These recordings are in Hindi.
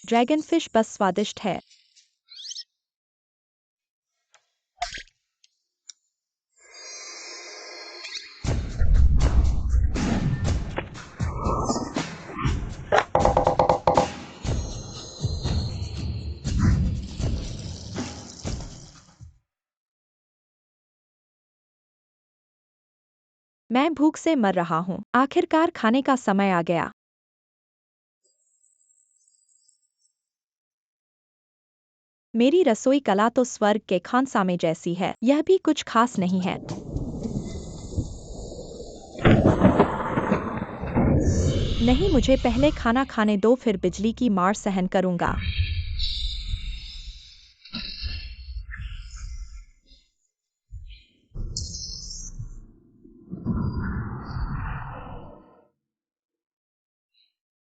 ड्रैगन फिश बस स्वादिष्ट है। मैं भूख से मर रहा हूँ। आखिरकार खाने का समय आ गया। मेरी रसोई कला तो स्वर्ग के खानसामे जैसी है। यह भी कुछ खास नहीं है। नहीं, मुझे पहले खाना खाने दो, फिर बिजली की मार सहन करूंगा।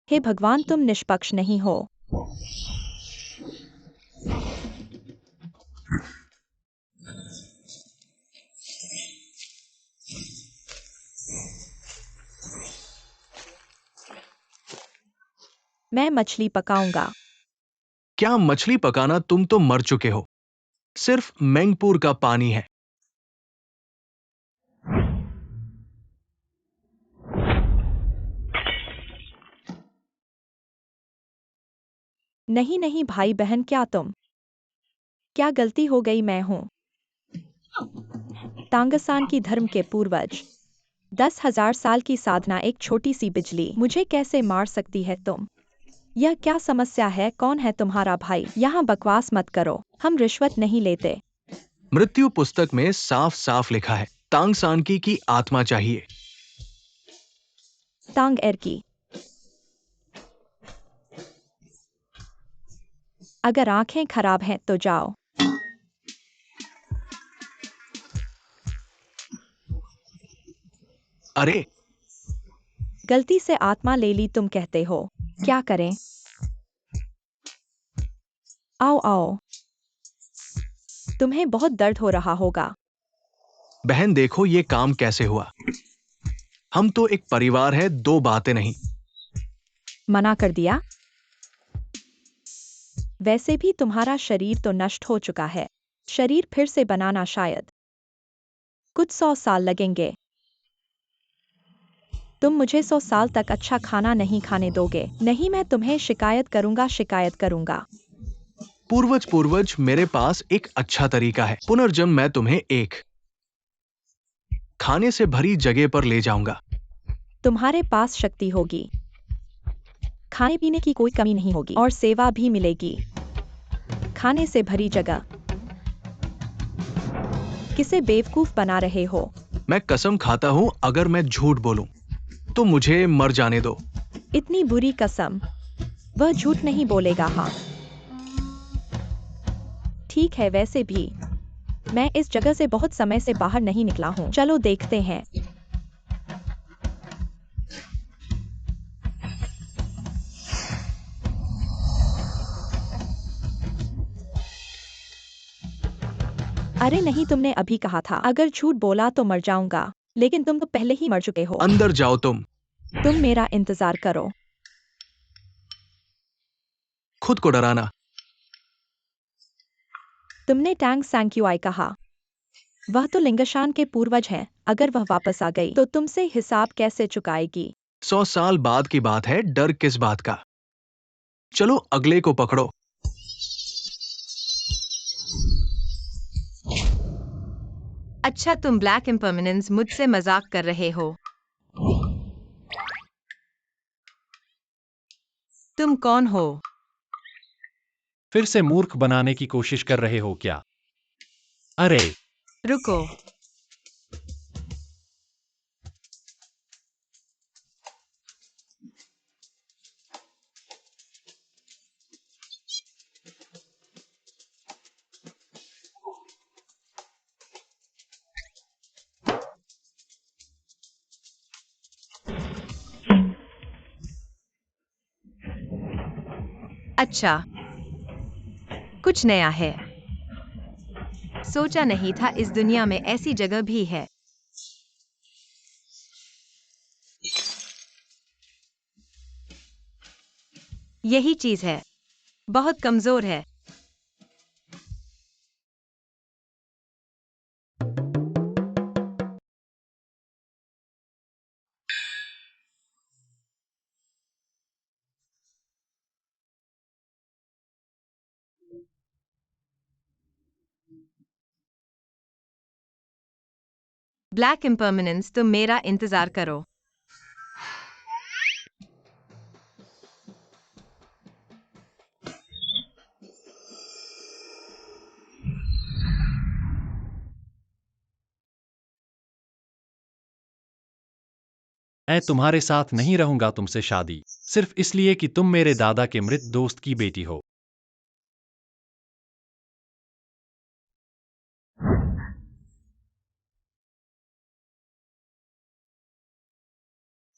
हे भगवान, तुम निष्पक्ष नहीं हो। मैं मछली पकाऊंगा। क्या मछली पकाना? तुम तो मर चुके हो। सिर्फ मैंगपूर का पानी है। नहीं नहीं भाई बहन, क्या गलती हो गई? मैं हूँ तांगसान की धर्म के पूर्वज। 10,000 साल की साधना, एक छोटी सी बिजली मुझे कैसे मार सकती है तुम? यह क्या समस्या है? कौन है तुम्हारा भाई? यहाँ बकवास मत करो, हम रिश्वत नहीं लेते। मृत्यु पुस्तक में साफ साफ लिखा है, तांग सांकी की आत्मा चाहिए। तांग एर की। अगर आंखें खराब हैं तो जाओ। अरे गलती से आत्मा ले ली तुम कहते हो। क्या करें? आओ आओ, तुम्हें बहुत दर्द हो रहा होगा। बहन, देखो ये काम कैसे हुआ। हम तो एक परिवार है, दो बातें नहीं। मना कर दिया। वैसे भी तुम्हारा शरीर तो नष्ट हो चुका है। शरीर फिर से बनाना शायद कुछ 100 साल लगेंगे। तुम मुझे 100 साल तक अच्छा खाना नहीं खाने दोगे। नहीं, मैं तुम्हें शिकायत करूंगा, शिकायत करूंगा। पूर्वज पूर्वज, मेरे पास एक अच्छा तरीका है। पुनर्जन्म मैं तुम्हें एक खाने से भरी जगह पर ले जाऊंगा। तुम्हारे पास शक्ति होगी, खाने पीने की कोई कमी नहीं होगी और सेवा भी मिलेगी। खाने से भरी जगह। किसे बेवकूफ बना रहे हो? मैं कसम खाता हूं, अगर मैं झूठ बोलूं तो मुझे मर जाने दो। इतनी बुरी कसम? वह झूठ नहीं बोलेगा। हाँ ठीक है, वैसे भी मैं इस जगह से बहुत समय से बाहर नहीं निकला हूँ। चलो देखते हैं। अरे नहीं, तुमने अभी कहा था अगर झूठ बोला तो मर जाऊंगा, लेकिन तुम तो पहले ही मर चुके हो। अंदर जाओ तुम। तुम मेरा इंतजार करो। खुद को डराना। तुमने टैंग सैंक्यूआई कहा। वह तो लिंगशान के पूर्वज हैं। अगर वह वापस आ गई तो तुमसे हिसाब कैसे चुकाएगी? 100 साल बाद की बात है, डर किस बात का। चलो अगले को पकड़ो। अच्छा, तुम ब्लैक इम्पर्मनेंस मुझसे मजाक कर रहे हो? तुम कौन हो? फिर से मूर्ख बनाने की कोशिश कर रहे हो क्या? अरे रुको। अच्छा, कुछ नया है। सोचा नहीं था इस दुनिया में ऐसी जगह भी है। यही चीज है। बहुत कमजोर है। ब्लैक इम्पर्मनेंस, तुम मेरा इंतजार करो। मैं तुम्हारे साथ नहीं रहूंगा तुमसे शादी, सिर्फ इसलिए कि तुम मेरे दादा के मृत दोस्त की बेटी हो।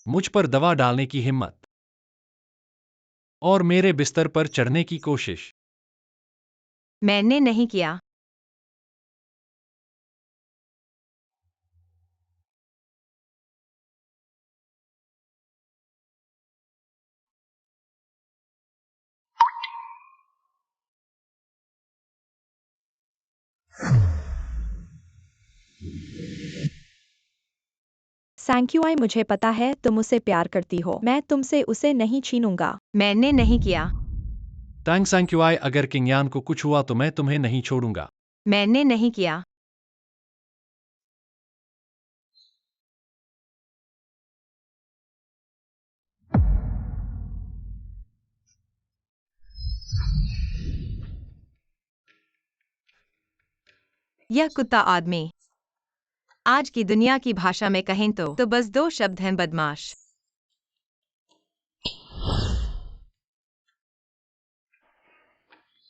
मुझ पर दवा डालने की हिम्मत और मेरे बिस्तर पर चढ़ने की कोशिश। मैंने नहीं किया। सैंक्यूआई, मुझे पता है तुम उसे प्यार करती हो। मैं तुमसे उसे नहीं छीनूंगा। मैंने नहीं किया। तांग सांक्युआई, अगर किंगयान को कुछ हुआ तो मैं तुम्हें नहीं छोड़ूंगा। मैंने नहीं किया। यह कुत्ता आदमी। आज की दुनिया की भाषा में कहें तो बस 2 शब्द हैं, बदमाश।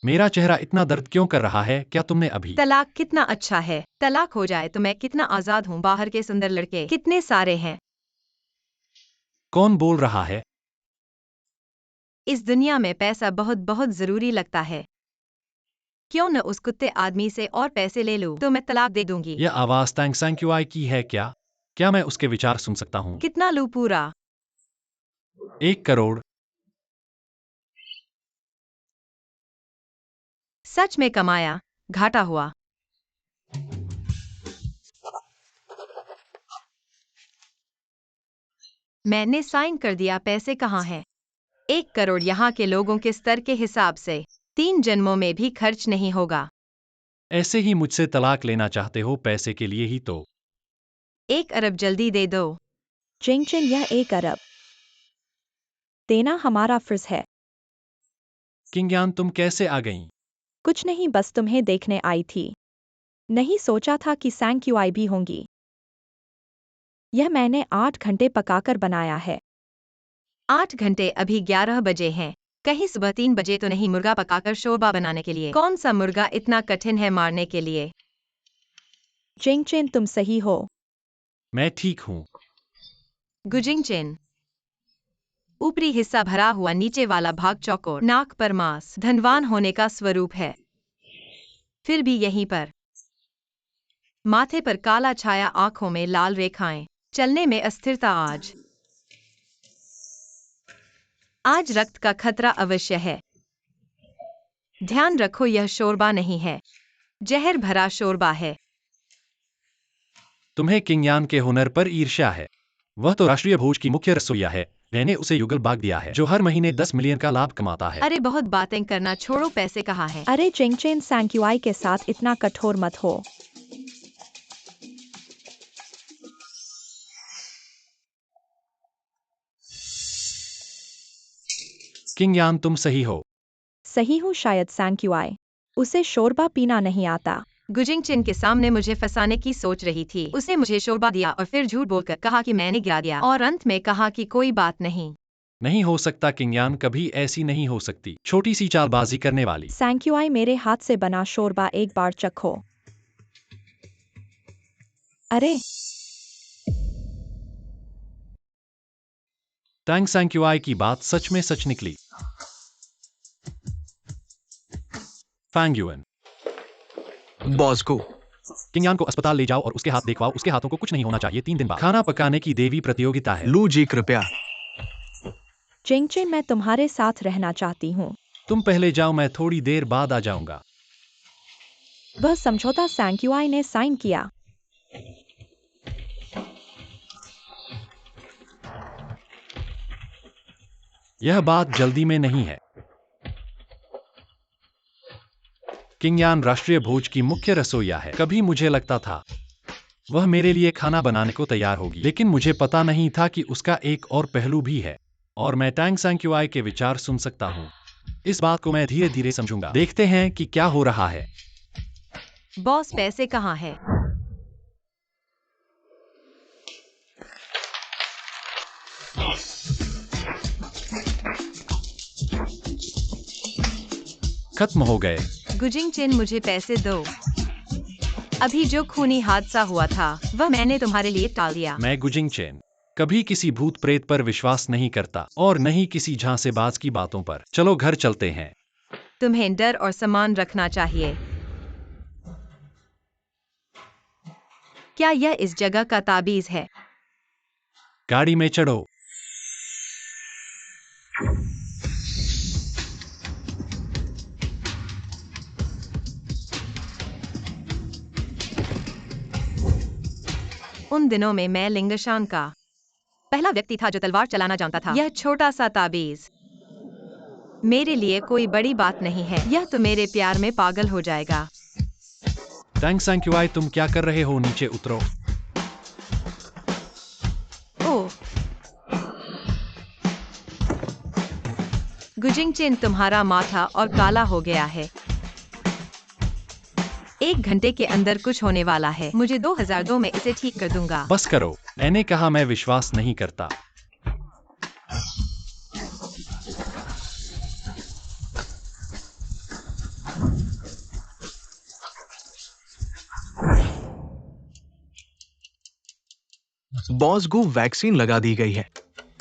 मेरा चेहरा इतना दर्द क्यों कर रहा है? क्या तुमने अभी? तलाक कितना अच्छा है। तलाक हो जाए तो मैं कितना आजाद हूँ। बाहर के सुंदर लड़के कितने सारे हैं। कौन बोल रहा है? इस दुनिया में पैसा बहुत बहुत जरूरी लगता है। क्यों न उस कुत्ते आदमी से और पैसे ले लूं तो मैं तलाक दे दूंगी। यह आवाज तांग सांक्युआई की है क्या? क्या मैं उसके विचार सुन सकता हूँ? कितना लूं पूरा? 1 करोड़। सच में कमाया, घाटा हुआ। मैंने साइन कर दिया। पैसे कहाँ हैं? 1 करोड़ यहाँ के लोगों के स्तर के हिसाब से 3 जन्मों में भी खर्च नहीं होगा। ऐसे ही मुझसे तलाक लेना चाहते हो पैसे के लिए ही तो। 1 अरब जल्दी दे दो। जिंगचिन, यह 1 अरब देना हमारा फर्ज है। किंगयान, तुम कैसे आ गईं? कुछ नहीं, बस तुम्हें देखने आई थी। नहीं सोचा था कि सैंक्यूआई भी होंगी। यह मैंने 8 घंटे पकाकर बनाया है। 8 घंटे? अभी 11 बजे हैं। कहीं सुबह 3 बजे तो नहीं? मुर्गा पकाकर शोरबा बनाने के लिए कौन सा मुर्गा इतना कठिन है मारने के लिए? जिंगचिन, तुम सही हो। मैं ठीक हूँ। गुजिंगचेन। ऊपरी हिस्सा भरा हुआ, नीचे वाला भाग चौकोर, नाक पर मांस। धनवान होने का स्वरूप है। फिर भी यहीं पर माथे पर काला छाया, आंखों में लाल रेखाएं, चलने में अस्थिरता। आज रक्त का खतरा अवश्य है। ध्यान रखो, यह शोरबा नहीं है, जहर भरा शोरबा है। तुम्हें किंगयान के हुनर पर ईर्ष्या है। वह तो राष्ट्रीय भोज की मुख्य रसोइया है। मैंने उसे युगल बाग दिया है जो हर महीने 10 मिलियन का लाभ कमाता है। अरे बहुत बातें करना छोड़ो, पैसे कहाँ हैं? अरे जिंगचिन, सैंक्यूआई के साथ इतना कठोर मत हो। किंगयान, तुम सही हो। सही हूँ शायद सैंक्यूआई। उसे शोरबा पीना नहीं आता। गुजिंगचिन के सामने मुझे फंसाने की सोच रही थी। उसने मुझे शोरबा दिया और फिर झूठ बोलकर कहा कि मैंने गिरा दिया, और अंत में कहा कि कोई बात नहीं। नहीं हो सकता किंगयान, कभी ऐसी नहीं हो सकती। छोटी सी चालबाजी करने वाली। सैंक्यूआई, मेरे हाथ से बना शोरबा एक बार चखो। अरे तांग सांक्युआई की बात सच में सच निकली। फैंगयुएन, बॉस को किंगयान को अस्पताल ले जाओ और उसके हाथ देखवाओ। उसके हाथों को कुछ नहीं होना चाहिए। 3 दिन बाद खाना पकाने की देवी प्रतियोगिता है। लू जी, कृपया। जिंगचिन, मैं तुम्हारे साथ रहना चाहती हूँ। तुम पहले जाओ, मैं थोड़ी देर बाद आ जाऊंगा। वह समझौता सैंक्यूआई ने साइन किया। यह बात जल्दी में नहीं है। किंगयान राष्ट्रीय भोज की मुख्य रसोइया है। कभी मुझे लगता था वह मेरे लिए खाना बनाने को तैयार होगी, लेकिन मुझे पता नहीं था कि उसका एक और पहलू भी है, और मैं टैंग सैंक्यूआई के विचार सुन सकता हूँ। इस बात को मैं धीरे धीरे समझूंगा। देखते हैं कि क्या हो रहा है। बॉस, पैसे कहाँ है? खत्म हो गए। गुजिंग चिन, मुझे पैसे दो। अभी जो खूनी हादसा हुआ था वह मैंने तुम्हारे लिए टाल दिया। मैं गुजिंग चेन कभी किसी भूत प्रेत पर विश्वास नहीं करता, और नहीं किसी झांसेबाज की बातों पर। चलो घर चलते हैं। तुम्हें डर और सम्मान रखना चाहिए। क्या यह इस जगह का ताबीज है? गाड़ी में चढ़ो। उन दिनों में मैं लिंगशान का पहला व्यक्ति था जो तलवार चलाना जानता था। यह छोटा सा ताबीज मेरे लिए कोई बड़ी बात नहीं है। यह तो मेरे प्यार में पागल हो जाएगा। टैंग सैंक्यूआई, तुम क्या कर रहे हो? नीचे उतरो। ओह, गुजिंग चिन, तुम्हारा माथा और काला हो गया है। 1 घंटे के अंदर कुछ होने वाला है। मुझे 2002 में इसे ठीक कर दूंगा। बस करो, मैंने कहा मैं विश्वास नहीं करता। बॉस को वैक्सीन लगा दी गई है,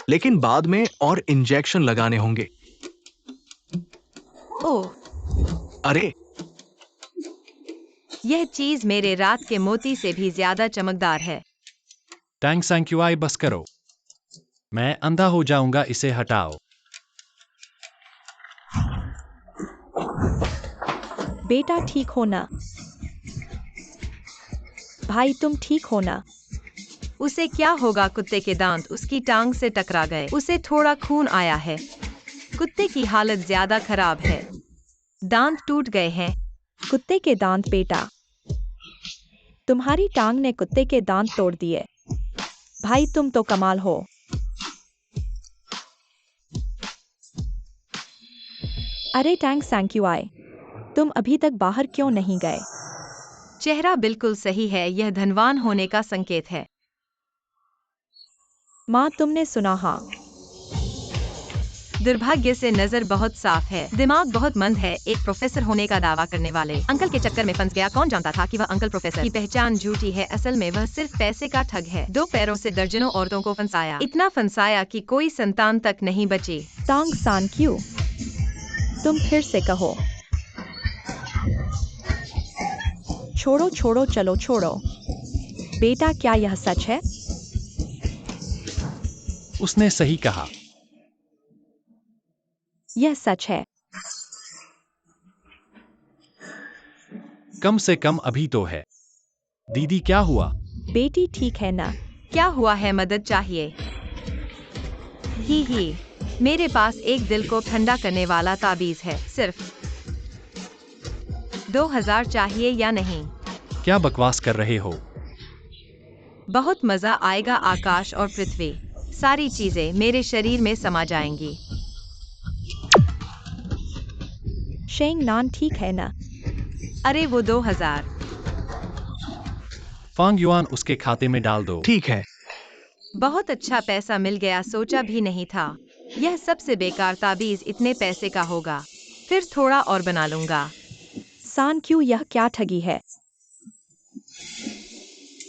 लेकिन बाद में और इंजेक्शन लगाने होंगे। ओह, अरे, यह चीज मेरे रात के मोती से भी ज्यादा चमकदार है। टैंग सैंक्यूआई, बस करो, मैं अंधा हो जाऊंगा। इसे हटाओ। बेटा, ठीक हो ना? भाई, तुम ठीक हो ना? उसे क्या होगा? कुत्ते के दांत उसकी टांग से टकरा गए। उसे थोड़ा खून आया है। कुत्ते की हालत ज्यादा खराब है। दांत टूट गए हैं। कुत्ते के दांत? बेटा, तुम्हारी टांग ने कुत्ते के दांत तोड़ दिए। भाई, तुम तो कमाल हो। अरे टैंग सैंक्यूआई, तुम अभी तक बाहर क्यों नहीं गए? चेहरा बिल्कुल सही है। यह धनवान होने का संकेत है। माँ, तुमने सुना? हाँ। दुर्भाग्य से नजर बहुत साफ है, दिमाग बहुत मंद है। एक प्रोफेसर होने का दावा करने वाले अंकल के चक्कर में फंस गया। कौन जानता था कि वह अंकल प्रोफेसर की पहचान झूठी है। असल में वह सिर्फ पैसे का ठग है। 2 पैरों से दर्जनों औरतों को फंसाया, इतना फंसाया कि कोई संतान तक नहीं बची। टैंग सैंक्यू, तुम फिर से कहो। छोड़ो छोड़ो, चलो छोड़ो। बेटा, क्या यह सच है? उसने सही कहा। यह सच है। कम से कम अभी तो है। दीदी, क्या हुआ? बेटी ठीक है ना? क्या हुआ है? मदद चाहिए? ही, मेरे पास एक दिल को ठंडा करने वाला ताबीज है। सिर्फ 2000 चाहिए या नहीं? क्या बकवास कर रहे हो? बहुत मजा आएगा। आकाश और पृथ्वी, सारी चीजें मेरे शरीर में समा जाएंगी। शेंग नान ठीक है ना? अरे वो 2000। फांग युआन उसके खाते में डाल दो। ठीक है। बहुत अच्छा पैसा मिल गया। सोचा भी नहीं था यह सबसे बेकार ताबीज इतने पैसे का होगा। फिर थोड़ा और बना लूंगा। सैंक्यू, यह क्या ठगी है?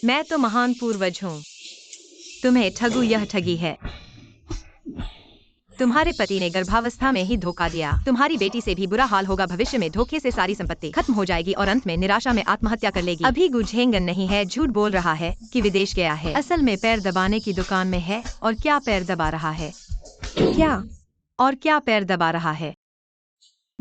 मैं तो महान पूर्वज हूँ। तुम्हें ठगू, यह ठगी है। तुम्हारे पति ने गर्भावस्था में ही धोखा दिया। तुम्हारी बेटी से भी बुरा हाल होगा। भविष्य में धोखे से सारी संपत्ति खत्म हो जाएगी और अंत में निराशा में आत्महत्या कर लेगी। अभी गुझेंगन नहीं है, झूठ बोल रहा है कि विदेश गया है। असल में पैर दबाने की दुकान में है। और क्या पैर दबा रहा है? क्या? और क्या पैर दबा रहा है?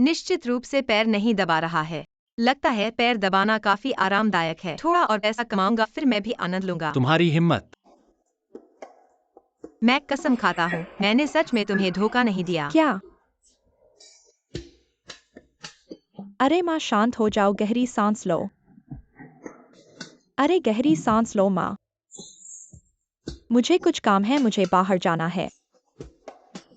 निश्चित रूप से पैर नहीं दबा रहा है। लगता है पैर दबाना काफी आरामदायक है। थोड़ा और पैसा कमाऊंगा, फिर मैं भी आनंद लूंगा। तुम्हारी हिम्मत। मैं कसम खाता हूँ, मैंने सच में तुम्हें धोखा नहीं दिया। क्या? अरे माँ, शांत हो जाओ, गहरी सांस लो। अरे गहरी सांस लो माँ। मुझे कुछ काम है, मुझे बाहर जाना है।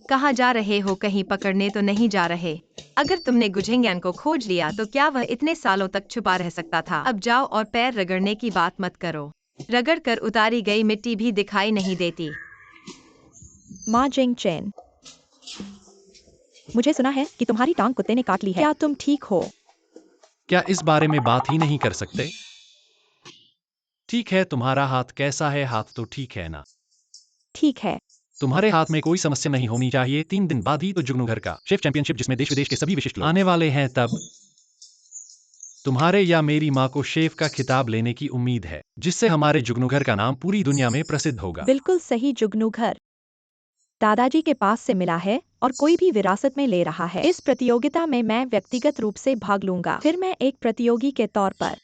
कहाँ जा रहे हो? कहीं पकड़ने तो नहीं जा रहे? अगर तुमने गुझेंग्यान को खोज लिया तो क्या वह इतने सालों तक छुपा रह सकता था? अब जाओ और पैर रगड़ने की बात मत करो। रगड़ कर उतारी गई मिट्टी भी दिखाई नहीं देती। माँ जिंगचेन, मुझे सुना है कि तुम्हारी टांग कुत्ते ने काट ली है। क्या तुम ठीक हो? क्या इस बारे में बात ही नहीं कर सकते? ठीक है, तुम्हारा हाथ कैसा है? हाथ तो ठीक है ना? ठीक है। तुम्हारे हाथ में कोई समस्या नहीं होनी चाहिए। 3 दिन बाद ही तो जुगनू घर का शेफ चैंपियनशिप, जिसमें देश विदेश के सभी विशिष्ट लोग आने वाले हैं, तब तुम्हारे या मेरी माँ को शेफ का खिताब लेने की उम्मीद है, जिससे हमारे जुगनू घर का नाम पूरी दुनिया में प्रसिद्ध होगा। बिल्कुल सही, जुगनू घर दादाजी के पास से मिला है और कोई भी विरासत में ले रहा है। इस प्रतियोगिता में मैं व्यक्तिगत रूप से भाग लूंगा। फिर मैं एक प्रतियोगी के तौर पर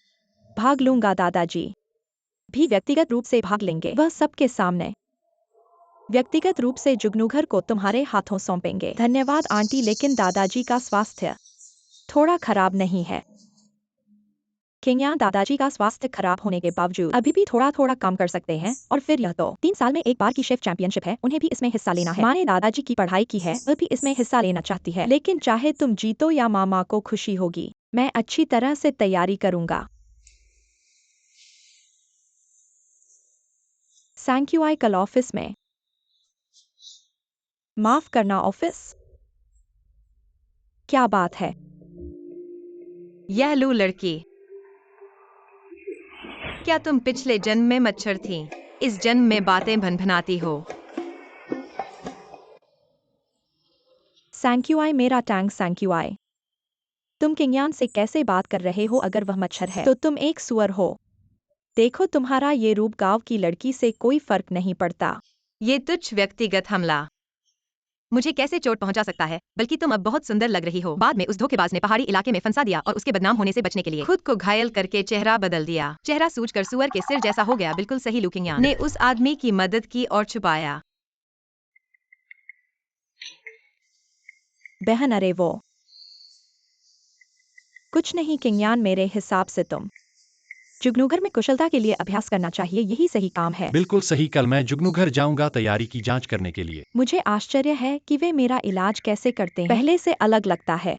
भाग लूंगा। दादाजी भी व्यक्तिगत रूप से भाग लेंगे, वह सबके सामने। व्यक्तिगत रूप से जुगनूघर को तुम्हारे हाथों सौंपेंगे। धन्यवाद आंटी, लेकिन दादाजी का स्वास्थ्य थोड़ा खराब नहीं है। किंगयान दादाजी का स्वास्थ्य खराब होने के बावजूद अभी भी थोड़ा थोड़ा काम कर सकते हैं, और फिर यह तो 3 साल में एक बार की शेफ चैंपियनशिप है, उन्हें भी इसमें हिस्सा लेना है। माँ ने दादाजी की पढ़ाई की है, वह भी इसमें हिस्सा लेना चाहती है। लेकिन चाहे तुम जीतो या मामा को खुशी होगी, मैं अच्छी तरह से तैयारी करूंगा। Thank you. आई कल ऑफिस में। माफ करना ऑफिस? क्या बात है? यह लो लड़की, क्या तुम पिछले जन्म में मच्छर थी? इस जन्म में बातें भनभनाती हो। थैंक यू आई, मेरा टैंक। थैंक यू आई। तुम किंगयान से कैसे बात कर रहे हो? अगर वह मच्छर है तो तुम एक सुअर हो। देखो, तुम्हारा ये रूप गांव की लड़की से कोई फर्क नहीं पड़ता। ये तुच्छ व्यक्तिगत हमला मुझे कैसे चोट पहुंचा सकता है? बल्कि तुम अब बहुत सुंदर लग रही हो। बाद में उस धोखेबाज ने पहाड़ी इलाके में फंसा दिया और उसके बदनाम होने से बचने के लिए खुद को घायल करके चेहरा बदल दिया। चेहरा सूजकर सुअर के सिर जैसा हो गया। बिल्कुल सही। लुकिंगयान ने उस आदमी की मदद की और छुपाया। बहन, अरे वो कुछ नहीं किंगयान, मेरे हिसाब से तुम जुगनूघर में कुशलता के लिए अभ्यास करना चाहिए, यही सही काम है। बिल्कुल सही। कल मैं जुगनू घर जाऊंगा तैयारी की जांच करने के लिए। मुझे आश्चर्य है कि वे मेरा इलाज कैसे करते हैं, पहले से अलग लगता है।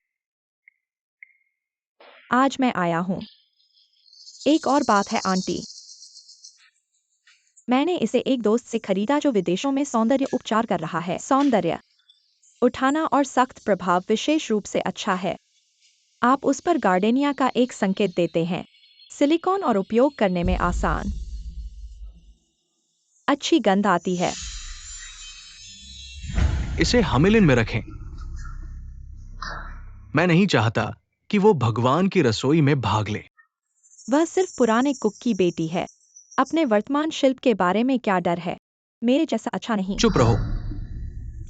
आज मैं आया हूँ। एक और बात है आंटी, मैंने इसे एक दोस्त से खरीदा जो विदेशों में सौंदर्य उपचार कर रहा है। सौंदर्य उठाना और सख्त प्रभाव विशेष रूप से अच्छा है। आप उस पर गार्डेनिया का एक संकेत देते हैं, सिलिकॉन, और उपयोग करने में आसान। अच्छी गंध आती है। इसे हमेलिन में रखें। मैं नहीं चाहता कि वो भगवान की रसोई में भाग ले। वह सिर्फ पुराने कुक की बेटी है। अपने वर्तमान शिल्प के बारे में क्या डर है? मेरे जैसा अच्छा नहीं। चुप रहो।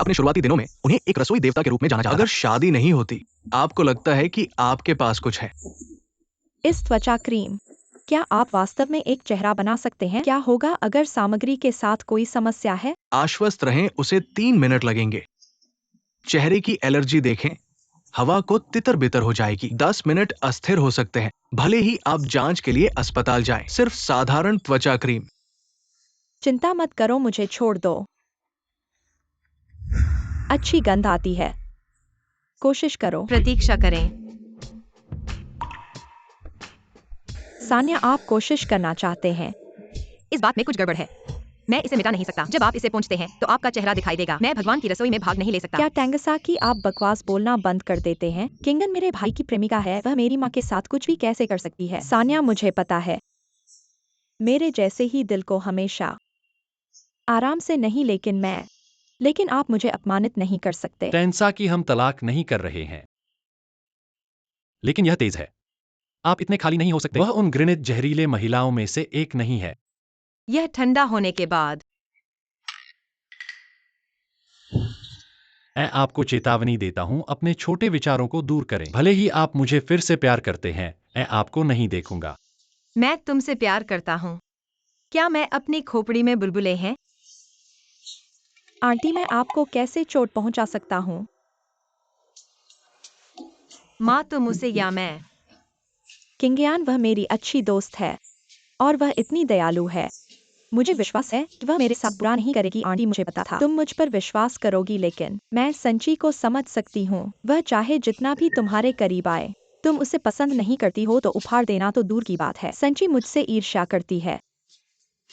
अपने शुरुआती दिनों में उन्हें एक रसोई देवता के रूप में जाना जाता। अगर शादी नहीं होती, आपको लगता है कि आपके पास कुछ है? इस त्वचा क्रीम, क्या आप वास्तव में एक चेहरा बना सकते हैं? क्या होगा अगर सामग्री के साथ कोई समस्या है? आश्वस्त रहें, उसे 3 मिनट लगेंगे। चेहरे की एलर्जी देखें, हवा को तितर बितर हो जाएगी। 10 मिनट अस्थिर हो सकते हैं, भले ही आप जांच के लिए अस्पताल जाएं। सिर्फ साधारण त्वचा क्रीम। चिंता मत करो, मुझे छोड़ दो। अच्छी गंध आती है। कोशिश करो। प्रतीक्षा करें। सान्या, आप कोशिश करना चाहते हैं? इस बात में कुछ गड़बड़ है। मैं इसे मिटा नहीं सकता। जब आप इसे पोंछते हैं तो आपका चेहरा दिखाई देगा। मैं भगवान की रसोई में भाग नहीं ले सकता। क्या टैंगसाकी, आप बकवास बोलना बंद कर देते हैं? किंगन मेरे भाई की प्रेमिका है, वह मेरी माँ के साथ कुछ भी कैसे कर सकती है? सान्या, मुझे पता है, मेरे जैसे ही दिल को हमेशा आराम से नहीं, लेकिन आप मुझे अपमानित नहीं कर सकते। टेंसा की हम तलाक नहीं कर रहे हैं, लेकिन यह तेज है। आप इतने खाली नहीं हो सकते। वह उन घृणित जहरीले महिलाओं में से एक नहीं है। यह ठंडा होने के बाद मैं आपको चेतावनी देता हूँ, अपने छोटे विचारों को दूर करें। भले ही आप मुझे फिर से प्यार करते हैं, मैं आपको नहीं देखूंगा। मैं तुमसे प्यार करता हूँ। क्या मैं अपनी खोपड़ी में बुलबुले हैं? आंटी मैं आपको कैसे चोट पहुंचा सकता हूँ? माँ तुम उसे या मैं? किंगयान वह मेरी अच्छी दोस्त है और वह इतनी दयालु है। मुझे विश्वास है कि वह मेरे साथ बुरा नहीं करेगी। आंटी मुझे पता था तुम मुझ पर विश्वास करोगी, लेकिन मैं संची को समझ सकती हूँ। वह चाहे जितना भी तुम्हारे करीब आए, तुम उसे पसंद नहीं करती हो तो उपहार देना तो दूर की बात है। संची मुझसे ईर्ष्या करती है,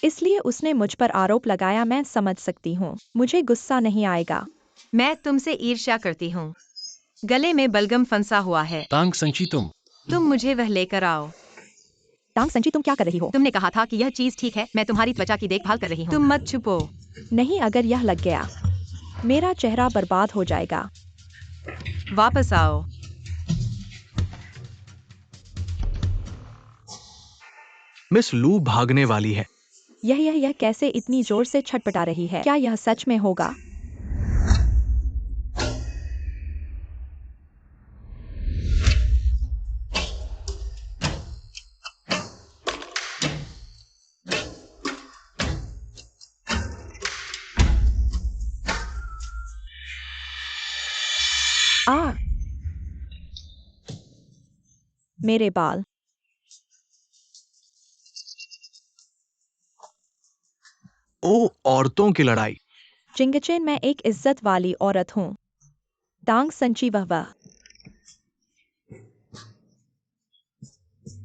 इसलिए उसने मुझ पर आरोप लगाया। मैं समझ सकती हूँ, मुझे गुस्सा नहीं आएगा। मैं तुमसे ईर्ष्या करती हूँ। गले में बलगम फंसा हुआ है। तांग संची, तुम मुझे वह लेकर आओ। टांग संची तुम क्या कर रही हो? तुमने कहा था कि यह चीज ठीक है। मैं तुम्हारी त्वचा की देखभाल कर रही हूँ। तुम मत छुपो। नहीं, अगर यह लग गया मेरा चेहरा बर्बाद हो जाएगा। वापस आओ। मिस लू भागने वाली है। यह कैसे इतनी जोर से छटपटा रही है? क्या यह सच में होगा? आ, मेरे बाल। ओ, औरतों की लड़ाई। चिंगचेन मैं एक इज्जत वाली औरत हूँ। टांग संची वह।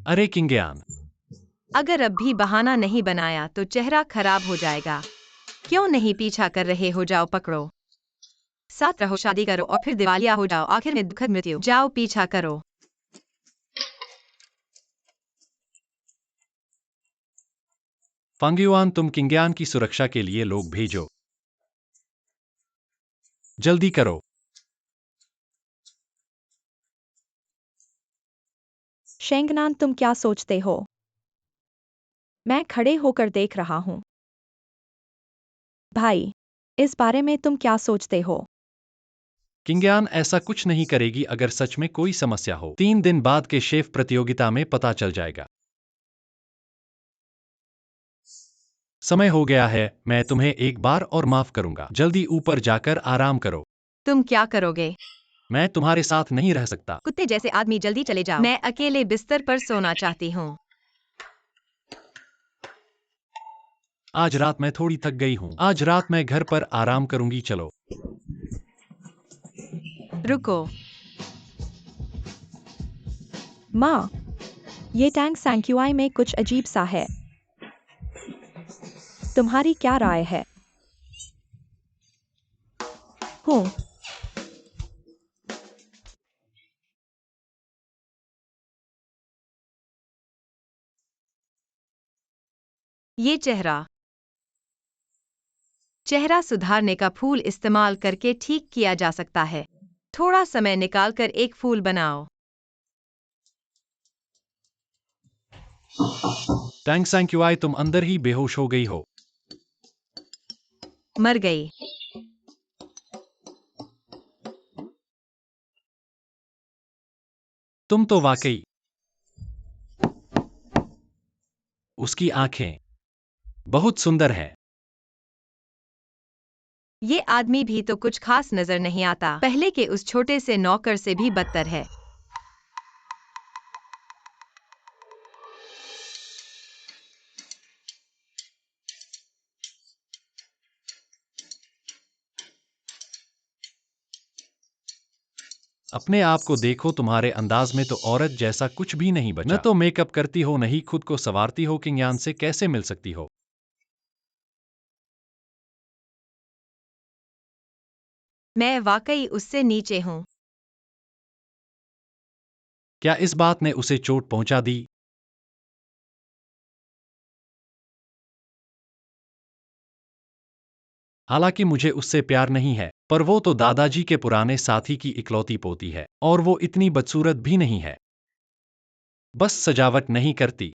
अरे किंगयान, अगर अब भी बहाना नहीं बनाया तो चेहरा खराब हो जाएगा। क्यों नहीं पीछा कर रहे हो? जाओ पकड़ो, साथ रहो, शादी करो और फिर दिवालिया हो जाओ। आखिर में दुखद मृत्यु। जाओ पीछा करो। फांग्युआन, तुम किंगयान की सुरक्षा के लिए लोग भेजो। जल्दी करो। शेंगनान तुम क्या सोचते हो? मैं खड़े होकर देख रहा हूँ। भाई, इस बारे में तुम क्या सोचते हो? किंगयान ऐसा कुछ नहीं करेगी। अगर सच में कोई समस्या हो, 3 दिन बाद के शेफ प्रतियोगिता में पता चल जाएगा। समय हो गया है, मैं तुम्हें एक बार और माफ करूंगा। जल्दी ऊपर जाकर आराम करो। तुम क्या करोगे? मैं तुम्हारे साथ नहीं रह सकता। कुत्ते जैसे आदमी, जल्दी चले जाओ। मैं अकेले बिस्तर पर सोना चाहती हूँ। आज रात मैं थोड़ी थक गई हूँ। आज रात मैं घर पर आराम करूंगी। चलो। रुको। माँ, ये टैंक सैंक्युआई में कुछ अजीब सा है। तुम्हारी क्या राय है? हूँ। ये चेहरा सुधारने का फूल इस्तेमाल करके ठीक किया जा सकता है। थोड़ा समय निकालकर एक फूल बनाओ। टैंक सैंक्युआई, तुम अंदर ही बेहोश हो गई हो। मर गई। तुम तो वाकई। उसकी आंखें बहुत सुंदर हैं। ये आदमी भी तो कुछ खास नजर नहीं आता। पहले के उस छोटे से नौकर से भी बदतर है। अपने आप को देखो, तुम्हारे अंदाज में तो औरत जैसा कुछ भी नहीं बचा। न तो मेकअप करती हो, नहीं खुद को संवारती हो। किंगयान से कैसे मिल सकती हो? मैं वाकई उससे नीचे हूँ। क्या इस बात ने उसे चोट पहुंचा दी? हालांकि मुझे उससे प्यार नहीं है, पर वो तो दादाजी के पुराने साथी की इकलौती पोती है, और वो इतनी बदसूरत भी नहीं है। बस सजावट नहीं करती।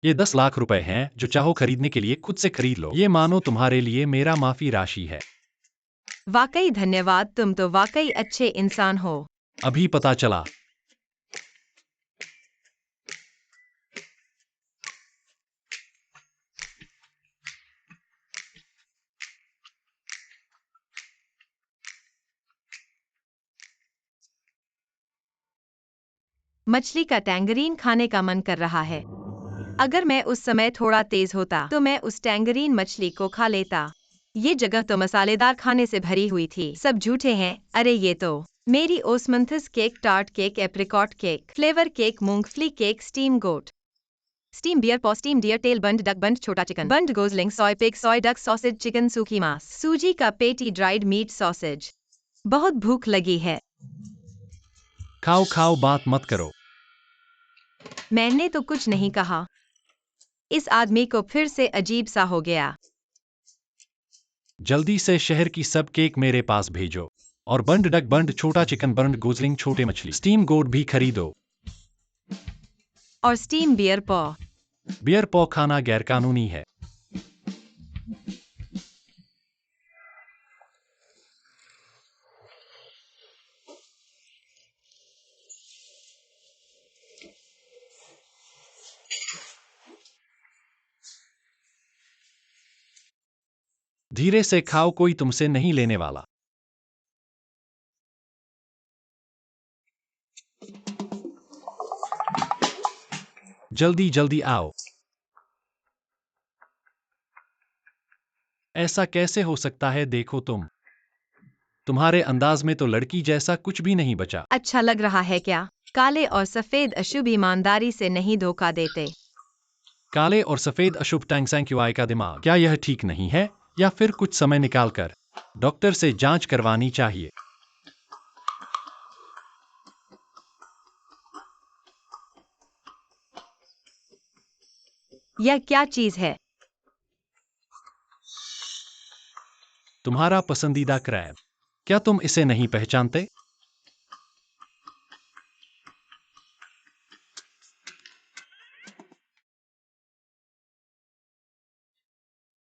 ये 10 लाख रुपए हैं जो चाहो खरीदने के लिए खुद से खरीद लो। ये मानो तुम्हारे लिए मेरा माफी राशि है। वाकई धन्यवाद, तुम तो वाकई अच्छे इंसान हो। अभी पता चला। मछली का टैंगरीन खाने का मन कर रहा है। अगर मैं उस समय थोड़ा तेज होता तो मैं उस टैंगरीन मछली को खा लेता। ये जगह तो मसालेदार खाने से भरी हुई थी। सब झूठे हैं। अरे ये तो मेरी osmanthus cake, tart cake, apricot cake, flavour cake, मूंगफली cake, steam goat, steam bear paw, steam deer tail, बंड डक, बंड छोटा चिकन, बंड gosling, soy pig, soy duck sausage, chicken सूखी मांस, सूजी का पेटी, ड्राइड मीट सॉसेज। बहुत भूख लगी है। खाओ खाओ, बात मत करो। मैंने तो कुछ नहीं कहा। इस आदमी को फिर से अजीब सा हो गया। जल्दी से शहर की सब केक मेरे पास भेजो। और बंड डक, बंड छोटा चिकन, बंड गोजलिंग छोटे मछली, स्टीम गोट भी खरीदो। और स्टीम बियर पॉ। बियर पॉ खाना गैरकानूनी है। धीरे से खाओ, कोई तुमसे नहीं लेने वाला। जल्दी जल्दी आओ। ऐसा कैसे हो सकता है? देखो तुम्हारे अंदाज में तो लड़की जैसा कुछ भी नहीं बचा। अच्छा लग रहा है क्या? काले और सफेद अशुभ ईमानदारी से नहीं धोखा देते। काले और सफेद अशुभ टैंगसैंक्यूआई का दिमाग। क्या यह ठीक नहीं है? या फिर कुछ समय निकालकर डॉक्टर से जांच करवानी चाहिए। यह क्या चीज है? तुम्हारा पसंदीदा क्रैब। क्या तुम इसे नहीं पहचानते?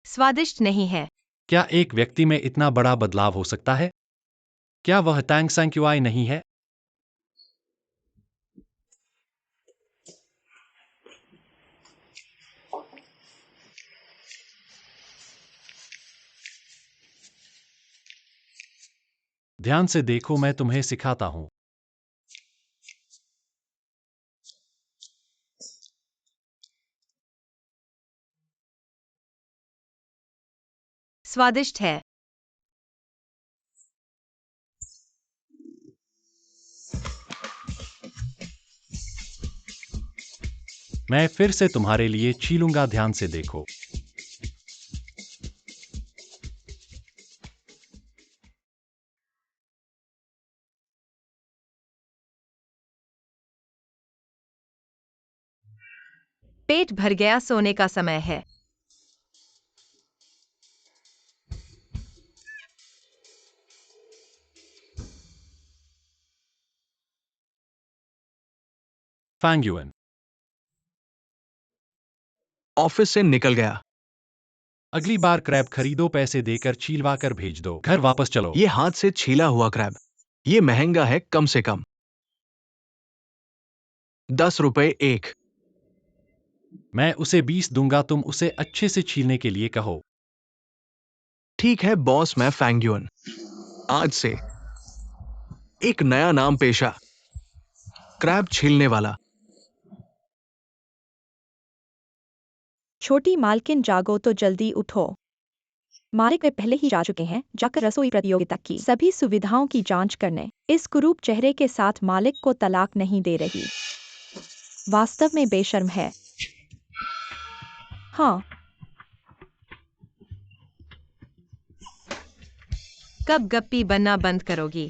स्वादिष्ट नहीं है। क्या एक व्यक्ति में इतना बड़ा बदलाव हो सकता है? क्या वह टैंगसैंक्यूआई नहीं है? ध्यान से देखो, मैं तुम्हें सिखाता हूं। स्वादिष्ट है। मैं फिर से तुम्हारे लिए छीलूंगा, ध्यान से देखो। पेट भर गया, सोने का समय है। Fang UN. ऑफिस से निकल गया। अगली बार क्रैब खरीदो, पैसे देकर छीलवा कर भेज दो। घर वापस चलो। ये हाथ से छीला हुआ क्रैब, ये महंगा है, कम से कम 10 रुपए एक। मैं उसे 20 दूंगा, तुम उसे अच्छे से छीलने के लिए कहो। ठीक है बॉस, मैं फैंग युएन। आज से एक नया नाम पेशा, क्रैब छीलने वाला। छोटी मालकिन, जागो तो जल्दी उठो। मालिक वे पहले ही जा चुके हैं, जाकर रसोई प्रतियोगिता की सभी सुविधाओं की जांच करने। इस कुरूप चेहरे के साथ मालिक को तलाक नहीं दे रही। वास्तव में बेशर्म है। हाँ, कब गप्पी बनना बंद करोगी?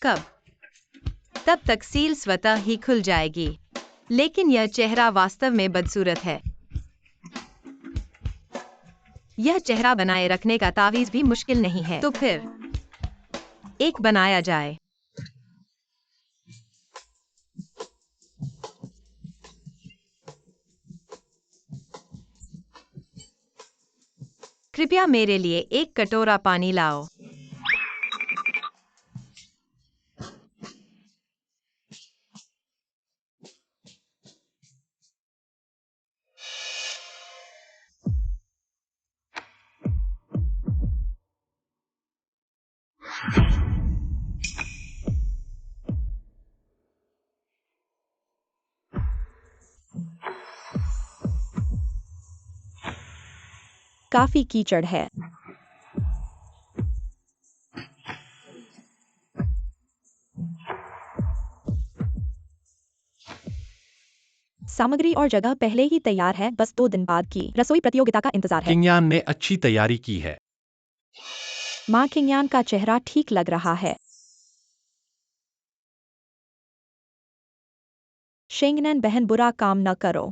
कब? तब तक सील स्वतः ही खुल जाएगी। लेकिन यह चेहरा वास्तव में बदसूरत है। यह चेहरा बनाए रखने का तावीज भी मुश्किल नहीं है, तो फिर एक बनाया जाए। कृपया मेरे लिए एक कटोरा पानी लाओ। काफी कीचड़ है। सामग्री और जगह पहले ही तैयार है, बस 2 दिन बाद की रसोई प्रतियोगिता का इंतजार है। किंगयान ने अच्छी तैयारी की है। माँ किंगयान का चेहरा ठीक लग रहा है। शेंगनैन बहन, बुरा काम न करो।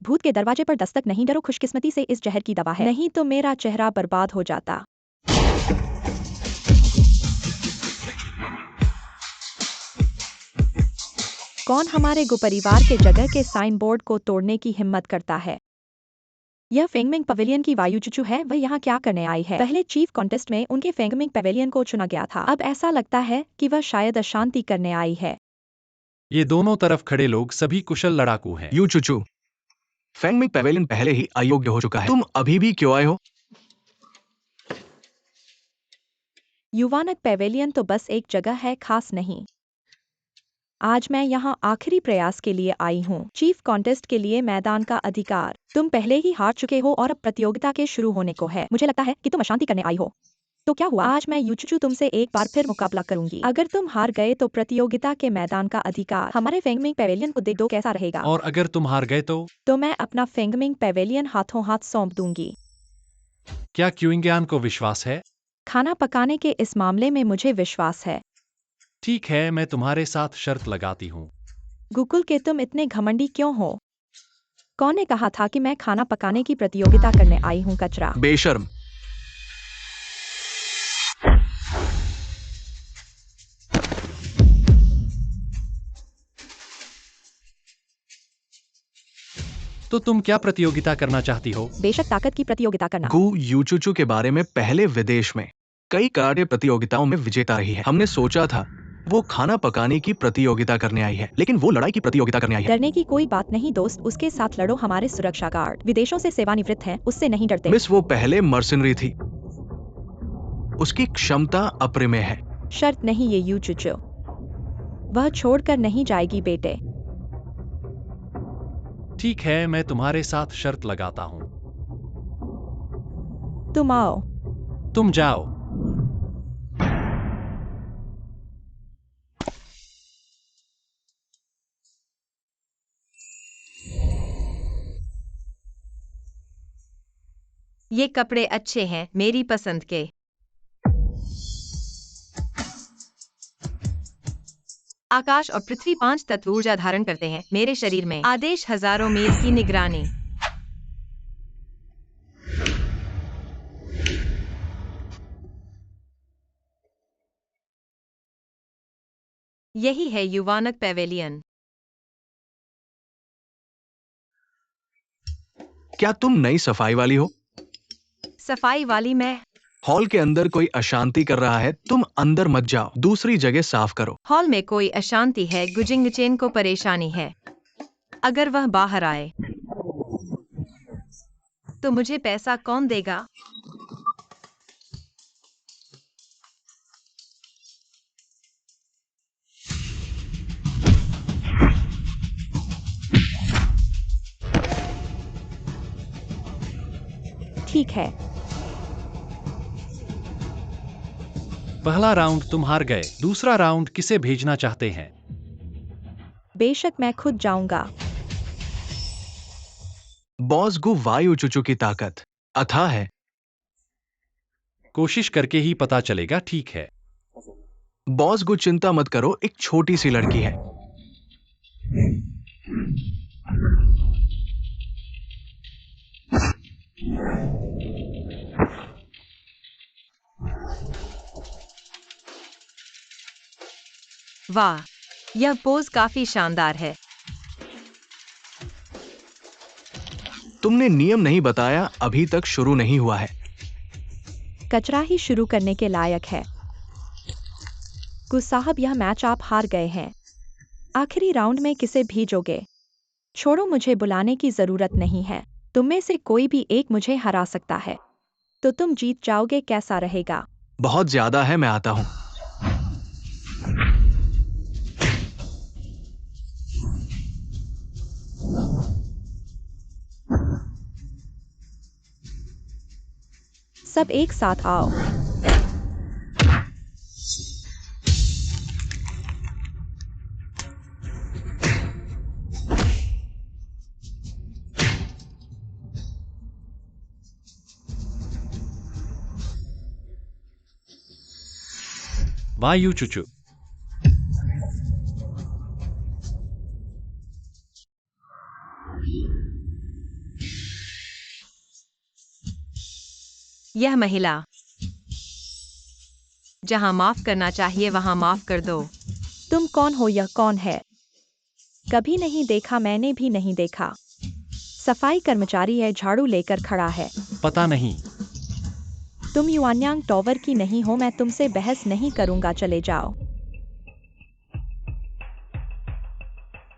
भूत के दरवाजे पर दस्तक नहीं, डरो, खुशकिस्मती से इस जहर की दवा है, नहीं तो मेरा चेहरा बर्बाद हो जाता। कौन हमारे गो परिवार के जगह के साइन बोर्ड को तोड़ने की हिम्मत करता है? यह फेंगमिंग पवेलियन की वायुचुचु है। वह यहाँ क्या करने आई है? पहले चीफ कॉन्टेस्ट में उनके फेंगमिंग पवेलियन को चुना गया था। अब ऐसा लगता है कि वह शायद अशांति करने आई है। ये दोनों तरफ खड़े लोग सभी कुशल लड़ाकू हैं। यू चुचू, फेंगमिंग पवेलियन पहले ही अयोग्य हो चुका है। तुम अभी भी क्यों आए हो? युवानक पवेलियन तो बस एक जगह है, खास नहीं। आज मैं यहाँ आखिरी प्रयास के लिए आई हूँ, चीफ कॉन्टेस्ट के लिए मैदान का अधिकार। तुम पहले ही हार चुके हो और अब प्रतियोगिता के शुरू होने को है। मुझे लगता है कि तुम अशांति करने आई हो। तो क्या हुआ? आज मैं यूचुचू तुमसे एक बार फिर मुकाबला करूंगी। अगर तुम हार गए तो प्रतियोगिता के मैदान का अधिकार हमारे फेंगमिंग पवेलियन को दे दो। कैसा रहेगा? और अगर तुम हार गए तो मैं अपना फेंगमिंग पवेलियन हाथों हाथ सौंप दूंगी। क्या किंगयान को विश्वास है? खाना पकाने के इस मामले में मुझे विश्वास है। ठीक है, मैं तुम्हारे साथ शर्त लगाती हूँ। गुकुल के तुम इतने घमंडी क्यों हो? कौन ने कहा था कि मैं खाना पकाने की प्रतियोगिता करने आई हूँ? कचरा। बेशर्म। तो तुम क्या प्रतियोगिता करना चाहती हो? बेशक ताकत की प्रतियोगिता करना। गु यूचुचू के बारे में पहले विदेश में कई कराटे प्रतियोगिताओं में विजेता रही है। हमने सोचा था वो खाना पकाने की प्रतियोगिता करने आई है, लेकिन वो लड़ाई की प्रतियोगिता करने आई है। डरने की कोई बात नहीं दोस्त, उसके साथ लड़ो। हमारे सुरक्षा गार्ड विदेशों से सेवानिवृत्त हैं, उससे नहीं डरते। मिस, वो पहले मर्सिनरी थी। उसकी क्षमता अप्रमेय है। शर्त नहीं ये यूचुचू, वह छोड़कर नहीं जाएगी बेटे। ठीक है, मैं तुम्हारे साथ शर्त लगाता हूँ। तुम आओ। तुम जाओ। ये कपड़े अच्छे हैं, मेरी पसंद के। आकाश और पृथ्वी 5 तत्व ऊर्जा धारण करते हैं मेरे शरीर में। आदेश हजारों मील की निगरानी। यही है युवानक पवेलियन। क्या तुम नई सफाई वाली हो? सफाई वाली मैं? हॉल के अंदर कोई अशांति कर रहा है, तुम अंदर मत जाओ, दूसरी जगह साफ करो। हॉल में कोई अशांति है, गुजिंगचेन को परेशानी है। अगर वह बाहर आए तो मुझे पैसा कौन देगा? ठीक है। पहला राउंड तुम हार गए। दूसरा राउंड किसे भेजना चाहते हैं? बेशक मैं खुद जाऊंगा। बॉस गु वायु चुचू की ताकत अथाह है। कोशिश करके ही पता चलेगा। ठीक है। बॉस गु चिंता मत करो, एक छोटी सी लड़की है। वाह, यह पोज काफी शानदार है। तुमने नियम नहीं बताया, अभी तक शुरू नहीं हुआ है। कचरा ही शुरू करने के लायक है। साहब, यह मैच आप हार गए हैं। आखिरी राउंड में किसे भेजोगे? छोड़ो, मुझे बुलाने की जरूरत नहीं है। तुम में से कोई भी एक मुझे हरा सकता है, तो तुम जीत जाओगे। कैसा रहेगा? बहुत ज्यादा है, मैं आता हूँ। सब एक साथ आओ। वायु चुचु। यह महिला, जहां माफ करना चाहिए वहां माफ कर दो। तुम कौन हो? यह कौन है? कभी नहीं देखा, मैंने भी नहीं देखा। सफाई कर्मचारी है, झाड़ू लेकर खड़ा है। पता नहीं। तुम युआन्यांग टॉवर की नहीं हो, मैं तुमसे बहस नहीं करूंगा, चले जाओ।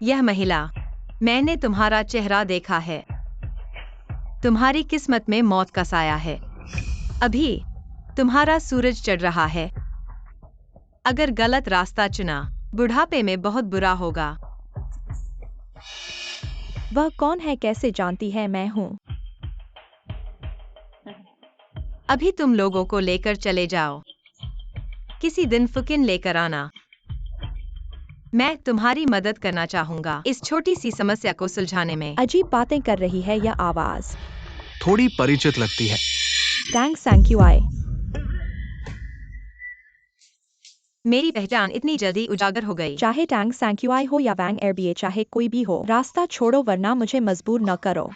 यह महिला, मैंने तुम्हारा चेहरा देखा है। तुम्हारी किस्मत में मौत का साया है। अभी तुम्हारा सूरज चढ़ रहा है। अगर गलत रास्ता चुना, बुढ़ापे में बहुत बुरा होगा। वह कौन है? कैसे जानती है मैं हूँ? अभी तुम लोगों को लेकर चले जाओ। किसी दिन फुकिन लेकर आना। मैं तुम्हारी मदद करना चाहूंगा इस छोटी सी समस्या को सुलझाने में। अजीब बातें कर रही है यह आवाज। थोड़ी परिचित लगती है। टैंग सैंक्यूआई। मेरी पहचान इतनी जल्दी उजागर हो गई। चाहे टैंग सैंक्यूआई हो या वैंग एयरबीए, चाहे कोई भी हो, रास्ता छोड़ो वरना मुझे मजबूर न करो।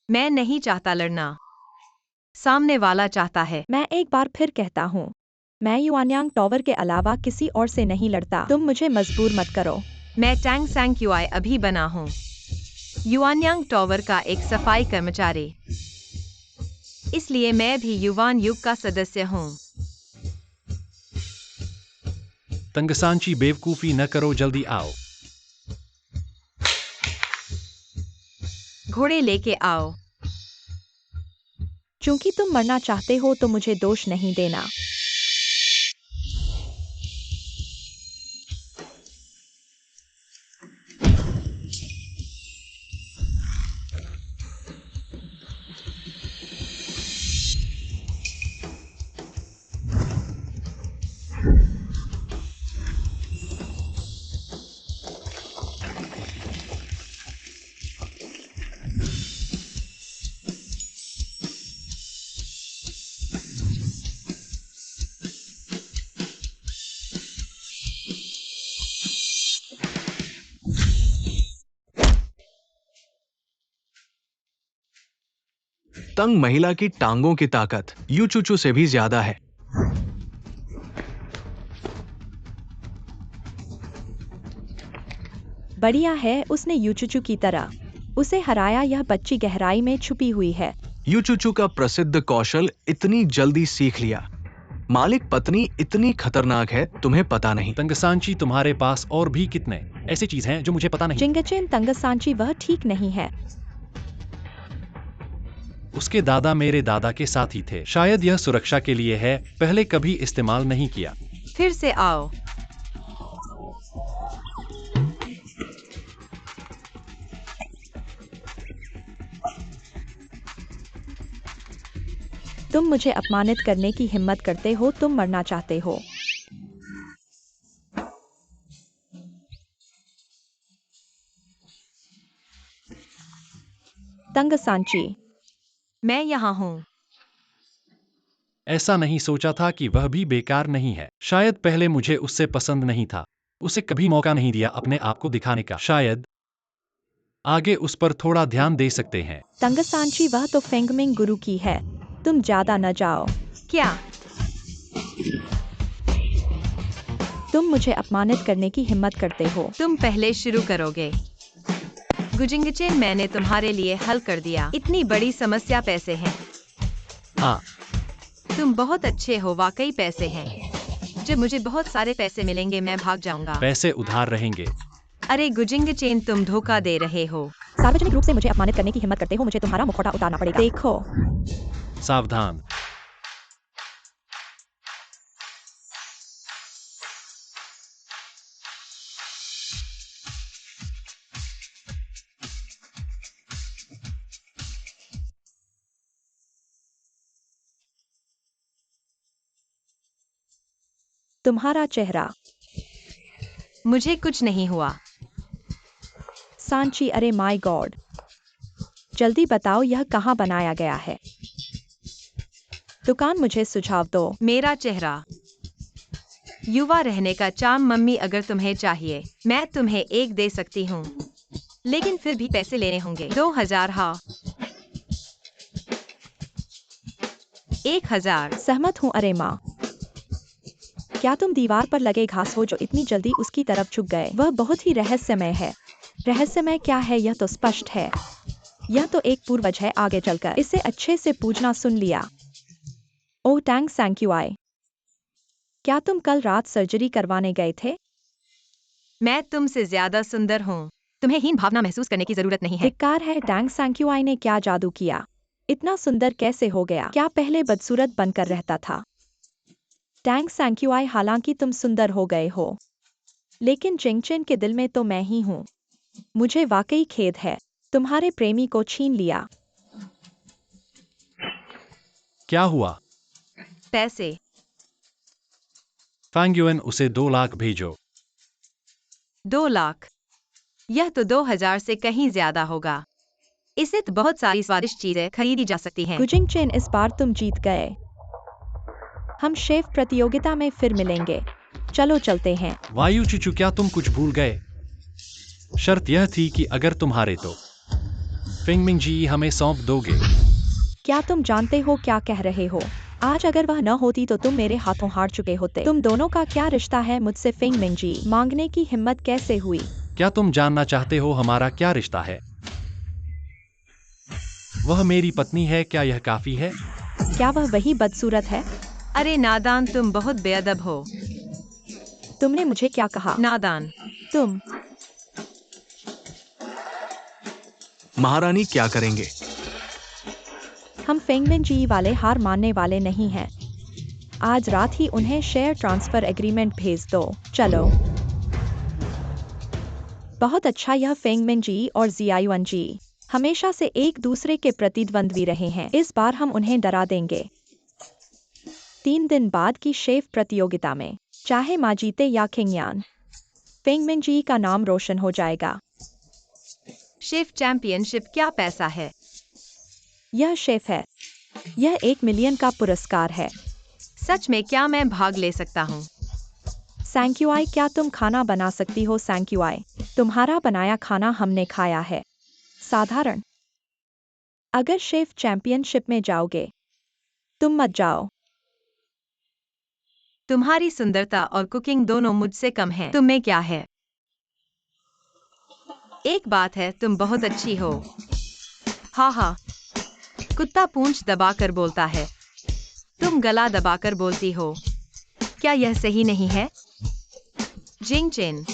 मैं नहीं चाहता लड़ना, सामने वाला चाहता है। मैं एक बार फिर कहता हूँ, मैं युआन्यांग टॉवर के अलावा किसी और से नहीं लड़ता। तुम मुझे मजबूर मत करो। मैं टैंग सैंक्यूआई अभी बना हूँ, युआन्यांग टॉवर का एक सफाई कर्मचारी। इसलिए मैं भी युवान युग का सदस्य हूँ। तंगसांची, बेवकूफी न करो, जल्दी आओ। घोड़े लेके आओ। चूंकि तुम मरना चाहते हो तो मुझे दोष नहीं देना। तंग महिला की टांगों की ताकत यूचूचू से भी ज्यादा है। बढ़िया है, उसने यूचूचू की तरह उसे हराया। यह बच्ची गहराई में छुपी हुई है। यूचूचू का प्रसिद्ध कौशल इतनी जल्दी सीख लिया। मालिक पत्नी इतनी खतरनाक है, तुम्हें पता नहीं। तंगसांची, तुम्हारे पास और भी कितने ऐसी चीज हैं जो मुझे पता नहीं। जिंगचेन तंगसांची, वह ठीक नहीं है। उसके दादा मेरे दादा के साथ ही थे। शायद यह सुरक्षा के लिए है, पहले कभी इस्तेमाल नहीं किया। फिर से आओ। तुम मुझे अपमानित करने की हिम्मत करते हो? तुम मरना चाहते हो? तंगसांची, मैं यहाँ हूँ। ऐसा नहीं सोचा था कि वह भी बेकार नहीं है। शायद पहले मुझे उससे पसंद नहीं था। उसे कभी मौका नहीं दिया अपने आप को दिखाने का। शायद आगे उस पर थोड़ा ध्यान दे सकते हैं। तंगसांची, वह तो फेंगमिंग गुरु की है। तुम ज्यादा न जाओ। क्या तुम मुझे अपमानित करने की हिम्मत करते हो? तुम पहले शुरू करोगे? गुजिंगचेन, मैंने तुम्हारे लिए हल कर दिया। इतनी बड़ी समस्या पैसे हैं। हाँ, तुम बहुत अच्छे हो, वाकई पैसे हैं। जब मुझे बहुत सारे पैसे मिलेंगे मैं भाग जाऊंगा। पैसे उधार रहेंगे। अरे गुजिंग चेन, तुम धोखा दे रहे हो। सार्वजनिक रूप से मुझे अपमानित करने की हिम्मत करते हो, मुझे तुम्हारा मुखौटा उतारना पड़ेगा। देखो, सावधान। तुम्हारा चेहरा। मुझे कुछ नहीं हुआ। सांची, अरे माय गॉड, जल्दी बताओ यह कहाँ बनाया गया है। दुकान, मुझे सुझाव दो। मेरा चेहरा। युवा रहने का चार्म। मम्मी, अगर तुम्हें चाहिए मैं तुम्हें एक दे सकती हूँ, लेकिन फिर भी पैसे लेने होंगे। 2000। हाँ, 1000। सहमत हूँ। अरे माँ, क्या तुम दीवार पर लगे घास हो जो इतनी जल्दी उसकी तरफ झुक गए? वह बहुत ही रहस्यमय है। रहस्यमय क्या है, यह तो स्पष्ट है। यह तो एक पूर्वज है। आगे चलकर इसे अच्छे से पूछना सुन लिया। ओह टैंग सैंक्यूआई, क्या तुम कल रात सर्जरी करवाने गए थे? मैं तुमसे ज्यादा सुंदर हूँ। तुम्हें हीन भावना महसूस करने की जरूरत नहीं है। धिक्कार है, टैंग सैंक्यूआई ने क्या जादू किया? इतना सुंदर कैसे हो गया? क्या पहले बदसूरत बनकर रहता था? टैंग सैंक्यूआई, हालांकि तुम सुंदर हो गए हो, लेकिन चिंगचेन के दिल में तो मैं ही हूँ। मुझे वाकई खेद है, तुम्हारे प्रेमी को छीन लिया। क्या हुआ? पैसे। फैंग युएन, उसे 2 लाख भेजो। 2 लाख? यह तो 2000 से कहीं ज्यादा होगा। इससे तो बहुत सारी स्वादिष्ट चीजें खरीदी जा सकती हैं। गुजिंग चेन, इस बार तुम जीत गए। हम शेफ प्रतियोगिता में फिर मिलेंगे। चलो चलते हैं। वायु चुचू, क्या तुम कुछ भूल गए? शर्त यह थी कि अगर तुम हारे तो फेंगमिंग जी हमें सौंप दोगे। क्या तुम जानते हो क्या कह रहे हो? आज अगर वह न होती तो तुम मेरे हाथों हार चुके होते। तुम दोनों का क्या रिश्ता है मुझसे? फेंगमिंग जी, मांगने की हिम्मत कैसे हुई? क्या तुम जानना चाहते हो हमारा क्या रिश्ता है? वह मेरी पत्नी है। क्या यह काफी है? क्या वह वही बदसूरत है? अरे नादान, तुम बहुत बेअदब हो। तुमने मुझे क्या कहा? नादान। तुम। महारानी क्या करेंगे? हम फेंगमिन जी वाले हार मानने वाले नहीं हैं। आज रात ही उन्हें शेयर ट्रांसफर एग्रीमेंट भेज दो। चलो। बहुत अच्छा। यह फेंगमिन जी और जियायुअन जी हमेशा से एक दूसरे के प्रतिद्वंद्वी रहे हैं। इस बार हम उन्हें डरा देंगे। 3 दिन बाद की शेफ प्रतियोगिता में चाहे माँ जीते या खिंगयान, फेंगमिन जी का नाम रोशन हो जाएगा। शेफ चैंपियनशिप क्या पैसा है? यह शेफ है। यह 1 मिलियन का पुरस्कार है। सच में? क्या मैं भाग ले सकता हूँ? सैंक्यूआई, क्या तुम खाना बना सकती हो? सैंक्यूआई, तुम्हारा बनाया खाना हमने खाया है। साधारण। अगर शेफ चैंपियनशिप में जाओगे, तुम मत जाओ। तुम्हारी सुंदरता और कुकिंग दोनों मुझसे कम हैं। तुम में क्या है? एक बात है, तुम बहुत अच्छी हो। हाँ हाँ। कुत्ता पूंछ दबाकर बोलता है, तुम गला दबाकर बोलती हो। क्या यह सही नहीं है? जिंगचेन,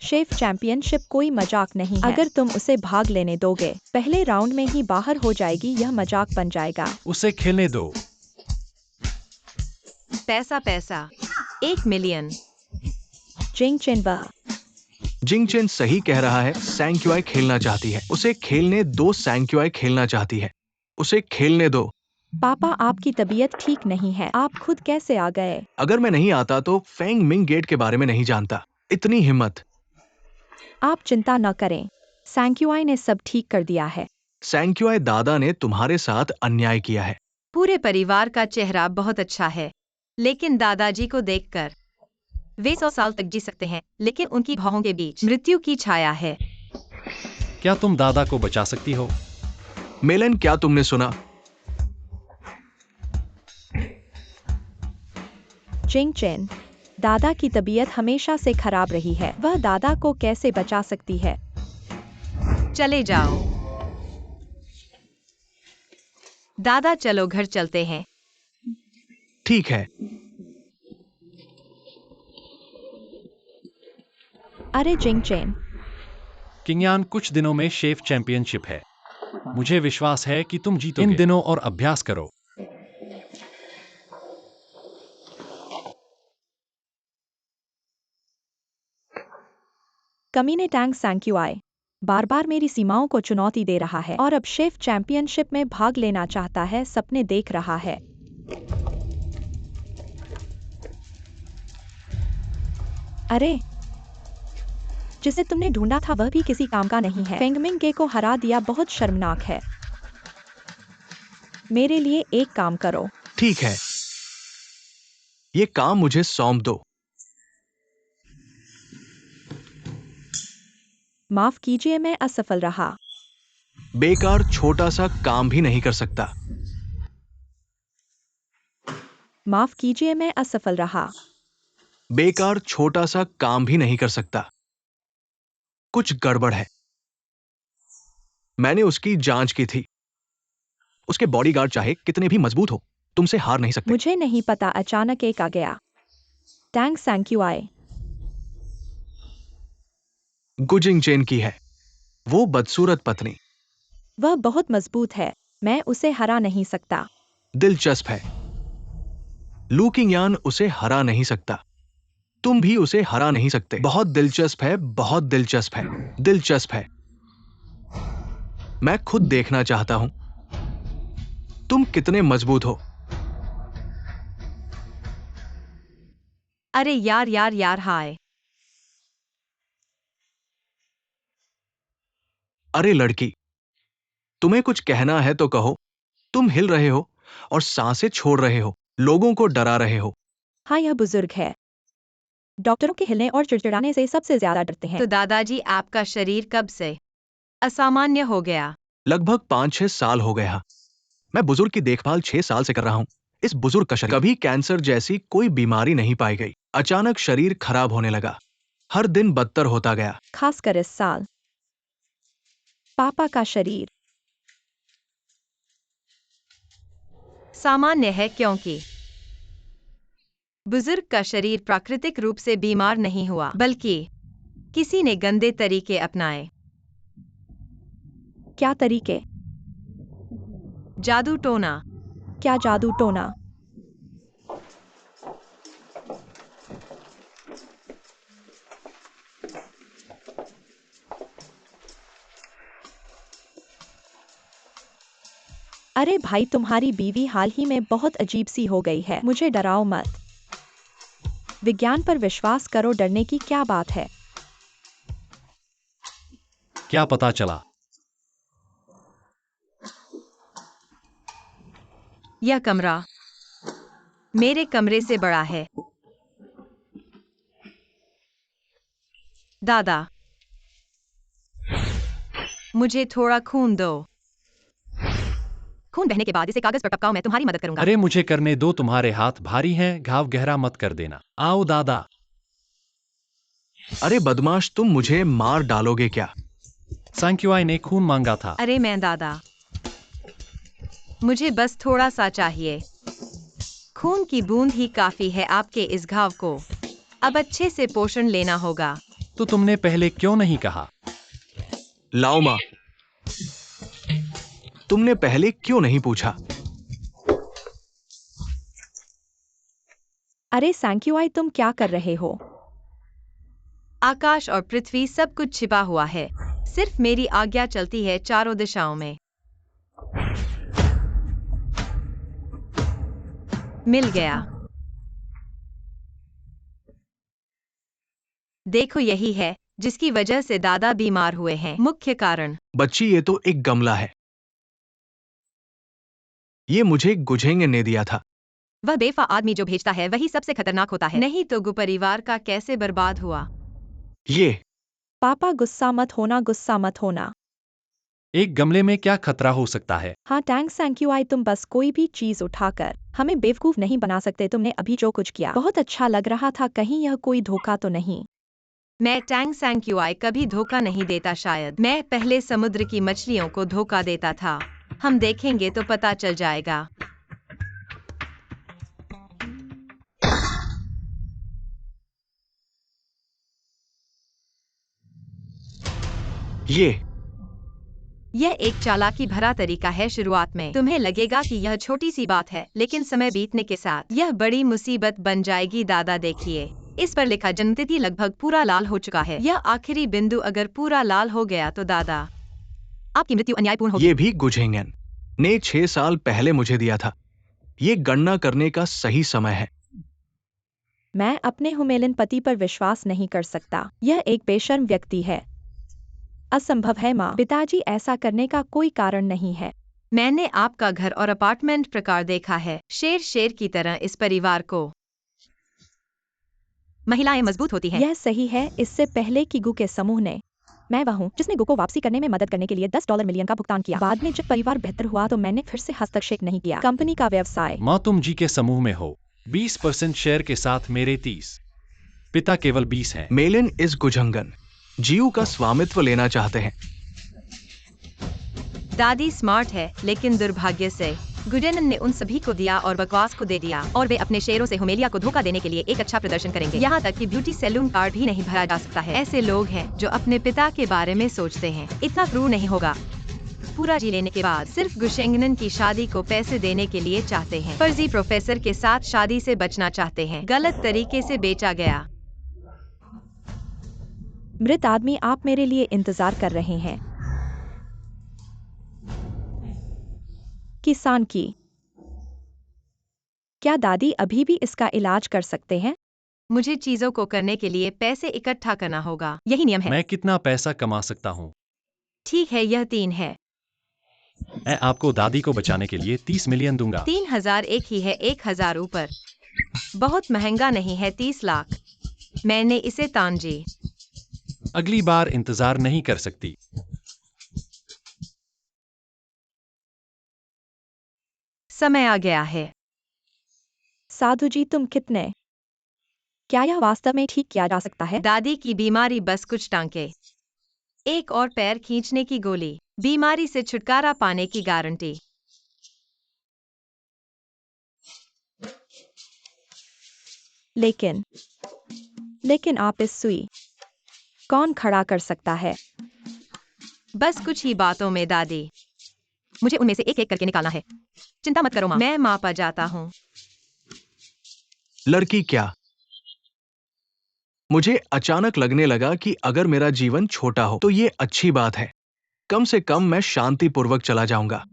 शेफ चैंपियनशिप कोई मजाक नहीं है। अगर तुम उसे भाग लेने दोगे, पहले राउंड में ही बाहर हो जाएगी। यह मजाक बन जाएगा। उसे खेलने दो। पैसा पैसा। 1 मिलियन। जिंगचेन, वह जिंगचेन सही कह रहा है। सैंक्यूआई खेलना चाहती है। उसे खेलने दो। सैंक्यूआई खेलना चाहती है। उसे खेलने दो। पापा, आपकी तबीयत ठीक नहीं है। आप खुद कैसे आ गए? अगर मैं नहीं आता तो फेंग मिंग गेट के बारे में नहीं जानता। इतनी हिम्मत। आप चिंता न करें, सैंक्यूआई ने सब ठीक कर दिया है। सैंक्यूआई, दादा ने तुम्हारे साथ अन्याय किया है। पूरे परिवार का चेहरा बहुत अच्छा है, लेकिन दादाजी को देखकर वे 100 साल तक जी सकते हैं, लेकिन उनकी भौहों के बीच मृत्यु की छाया है। क्या तुम दादा को बचा सकती हो? मेलन, क्या तुमने सुना? जिंगचेन, दादा की तबीयत हमेशा से खराब रही है। वह दादा को कैसे बचा सकती है? चले जाओ। दादा चलो घर चलते हैं। ठीक है। अरे जिंग चेन, किंगयान, कुछ दिनों में शेफ चैंपियनशिप है। मुझे विश्वास है कि तुम जीतोगे। इन दिनों और अभ्यास करो। कमीने टैंग सैंक्यूआई बार बार मेरी सीमाओं को चुनौती दे रहा है और अब शेफ चैंपियनशिप में भाग लेना चाहता है, सपने देख रहा है। अरे, जिसे तुमने ढूंढा था वह भी किसी काम का नहीं है। फेंगमिंग के को हरा दिया, बहुत शर्मनाक है। मेरे लिए एक काम करो। ठीक है, ये काम मुझे सौंप दो। माफ कीजिए, मैं असफल रहा। बेकार छोटा सा काम भी नहीं कर सकता। माफ कीजिए, मैं असफल रहा। बेकार छोटा सा काम भी नहीं कर सकता। कुछ गड़बड़ है। मैंने उसकी जांच की थी। उसके बॉडीगार्ड चाहे कितने भी मजबूत हो, तुमसे हार नहीं सकते। मुझे नहीं पता, अचानक एक आ गया। टैंग सैंक्यूआई गुजिंग चेन की है, वो बदसूरत पत्नी। वह बहुत मजबूत है, मैं उसे हरा नहीं सकता। दिलचस्प है। लू किंगयान उसे हरा नहीं सकता। तुम भी उसे हरा नहीं सकते। बहुत दिलचस्प है, बहुत दिलचस्प है, दिलचस्प है। मैं खुद देखना चाहता हूं तुम कितने मजबूत हो। अरे यार यार यार, हाय। अरे लड़की, तुम्हें कुछ कहना है तो कहो। तुम हिल रहे हो और सांसें छोड़ रहे हो, लोगों को डरा रहे हो। हाँ, यह बुजुर्ग है। डॉक्टरों के हिलने और चिड़चिड़ाने से सबसे ज्यादा डरते हैं। तो दादाजी, आपका शरीर कब से असामान्य हो गया? लगभग 5-6 साल हो गया। मैं बुजुर्ग की देखभाल 6 साल से कर रहा हूं। इस बुजुर्ग का शरीर, कभी कैंसर जैसी कोई बीमारी नहीं पाई गई। अचानक शरीर खराब होने लगा, हर दिन बदतर होता गया। खासकर इस साल। पापा का शरीर सामान्य है क्योंकि बुजुर्ग का शरीर प्राकृतिक रूप से बीमार नहीं हुआ, बल्कि किसी ने गंदे तरीके अपनाए। क्या तरीके? जादू टोना। क्या जादू टोना? अरे भाई, तुम्हारी बीवी हाल ही में बहुत अजीब सी हो गई है। मुझे डराओ मत। विज्ञान पर विश्वास करो, डरने की क्या बात है। क्या पता चला? यह कमरा मेरे कमरे से बड़ा है। दादा, मुझे थोड़ा खून दो। खून बहने के बाद इसे कागज पर टपकाओ, मैं तुम्हारी मदद करूंगा। अरे मुझे करने दो, तुम्हारे हाथ भारी हैं, घाव गहरा मत कर देना। आओ दादा। अरे बदमाश, तुम मुझे मार डालोगे क्या? सैंक्यूआई ने खून मांगा था। अरे मैं दादा, मुझे बस थोड़ा सा चाहिए। खून की बूंद ही काफी है आपके इस घाव को। अब अच्छे से पोषण लेना होगा। तो तुमने पहले क्यों नहीं कहा? लाओ मां, तुमने पहले क्यों नहीं पूछा? अरे सैंक्यूआई, तुम क्या कर रहे हो? आकाश और पृथ्वी सब कुछ छिपा हुआ है, सिर्फ मेरी आज्ञा चलती है चारों दिशाओं में। मिल गया। देखो, यही है जिसकी वजह से दादा बीमार हुए हैं। मुख्य कारण। बच्ची, ये तो एक गमला है। ये मुझे गुझेंगे ने दिया था। वह बेफा आदमी जो भेजता है वही सबसे खतरनाक होता है। नहीं तो गु परिवार का कैसे बर्बाद हुआ। ये पापा, गुस्सा मत होना, गुस्सा मत होना। एक गमले में क्या खतरा हो सकता है? हाँ टैंग सैंक्यूआई, तुम बस कोई भी चीज उठाकर हमें बेवकूफ नहीं बना सकते। तुमने अभी जो कुछ किया बहुत अच्छा लग रहा था। कहीं यह कोई धोखा तो नहीं? मैं टैंग सैंक्यूआई कभी धोखा नहीं देता। शायद मैं पहले समुद्र की मछलियों को धोखा देता था। हम देखेंगे तो पता चल जाएगा। यह एक चालाकी भरा तरीका है। शुरुआत में तुम्हें लगेगा कि यह छोटी सी बात है, लेकिन समय बीतने के साथ यह बड़ी मुसीबत बन जाएगी। दादा देखिए, इस पर लिखा जन्मतिथि लगभग पूरा लाल हो चुका है। यह आखिरी बिंदु अगर पूरा लाल हो गया तो दादा, आपकी मृत्यु अन्यायपूर्ण होगी। ये भी गुझेंगन ने 6 साल पहले मुझे दिया था। ये गणना करने का सही समय है। मैं अपने हुमेलिन पति पर विश्वास नहीं कर सकता। यह एक बेशर्म व्यक्ति है। असंभव है माँ। पिताजी, ऐसा करने का कोई कारण नहीं है। मैंने आपका घर और अपार्टमेंट प्रकार देखा है। शेर की तरह इस परिवार को। महिलाएं मजबूत होती हैं। यह सही है। इससे पहले कि गु के समूह ने, मैं वह हूँ जिसने गु को वापसी करने में मदद करने के लिए $10 मिलियन का भुगतान किया। बाद में जब परिवार बेहतर हुआ तो मैंने फिर से हस्तक्षेप नहीं किया। कंपनी का व्यवसाय। माँ, तुम जी के समूह में हो। 20% शेयर के साथ मेरे 30। पिता केवल 20 हैं। मेलिन इस गुझंगन जीव का स्वामित्व लेना चाहते हैं। दादी स्मार्ट है, लेकिन दुर्भाग्य से गुडेनन ने उन सभी को दिया और बकवास को दे दिया, और वे अपने शेयरों से हुमेलिया को धोखा देने के लिए एक अच्छा प्रदर्शन करेंगे। यहाँ तक कि ब्यूटी सैलून कार्ड भी नहीं भरा जा सकता है। ऐसे लोग हैं जो अपने पिता के बारे में सोचते हैं। इतना क्रूर नहीं होगा। पूरा जी लेने के बाद सिर्फ गुशेंगनन की शादी को पैसे देने के लिए चाहते हैं। फर्जी प्रोफेसर के साथ शादी से बचना चाहते हैं। गलत तरीके से बेचा गया। मृत आदमी, आप मेरे लिए इंतजार कर रहे हैं। किसान की। क्या दादी अभी भी इसका इलाज कर सकते हैं? मुझे चीजों को करने के लिए पैसे इकट्ठा करना होगा। यही नियम है। मैं कितना पैसा कमा सकता हूँ? ठीक है, यह 3 है। मैं आपको दादी को बचाने के लिए 30 मिलियन दूंगा। 3000 एक ही है। 1000 ऊपर। बहुत महंगा नहीं है। 30 लाख। मैंने इसे तांजी। अगली बार इंतजार नहीं कर सकती। समय आ गया है। साधु जी, तुम कितने? क्या यह वास्तव में ठीक किया जा सकता है? दादी की बीमारी, बस कुछ टांके, एक और पैर खींचने की गोली। बीमारी से छुटकारा पाने की गारंटी। लेकिन आप इस सुई कौन खड़ा कर सकता है? बस कुछ ही बातों में दादी। मुझे उनमें से एक एक करके निकालना है। चिंता मत करो माँ, मैं मापा जाता हूँ। लड़की क्या? मुझे अचानक लगने लगा कि अगर मेरा जीवन छोटा हो तो ये अच्छी बात है। कम से कम मैं शांतिपूर्वक चला जाऊंगा।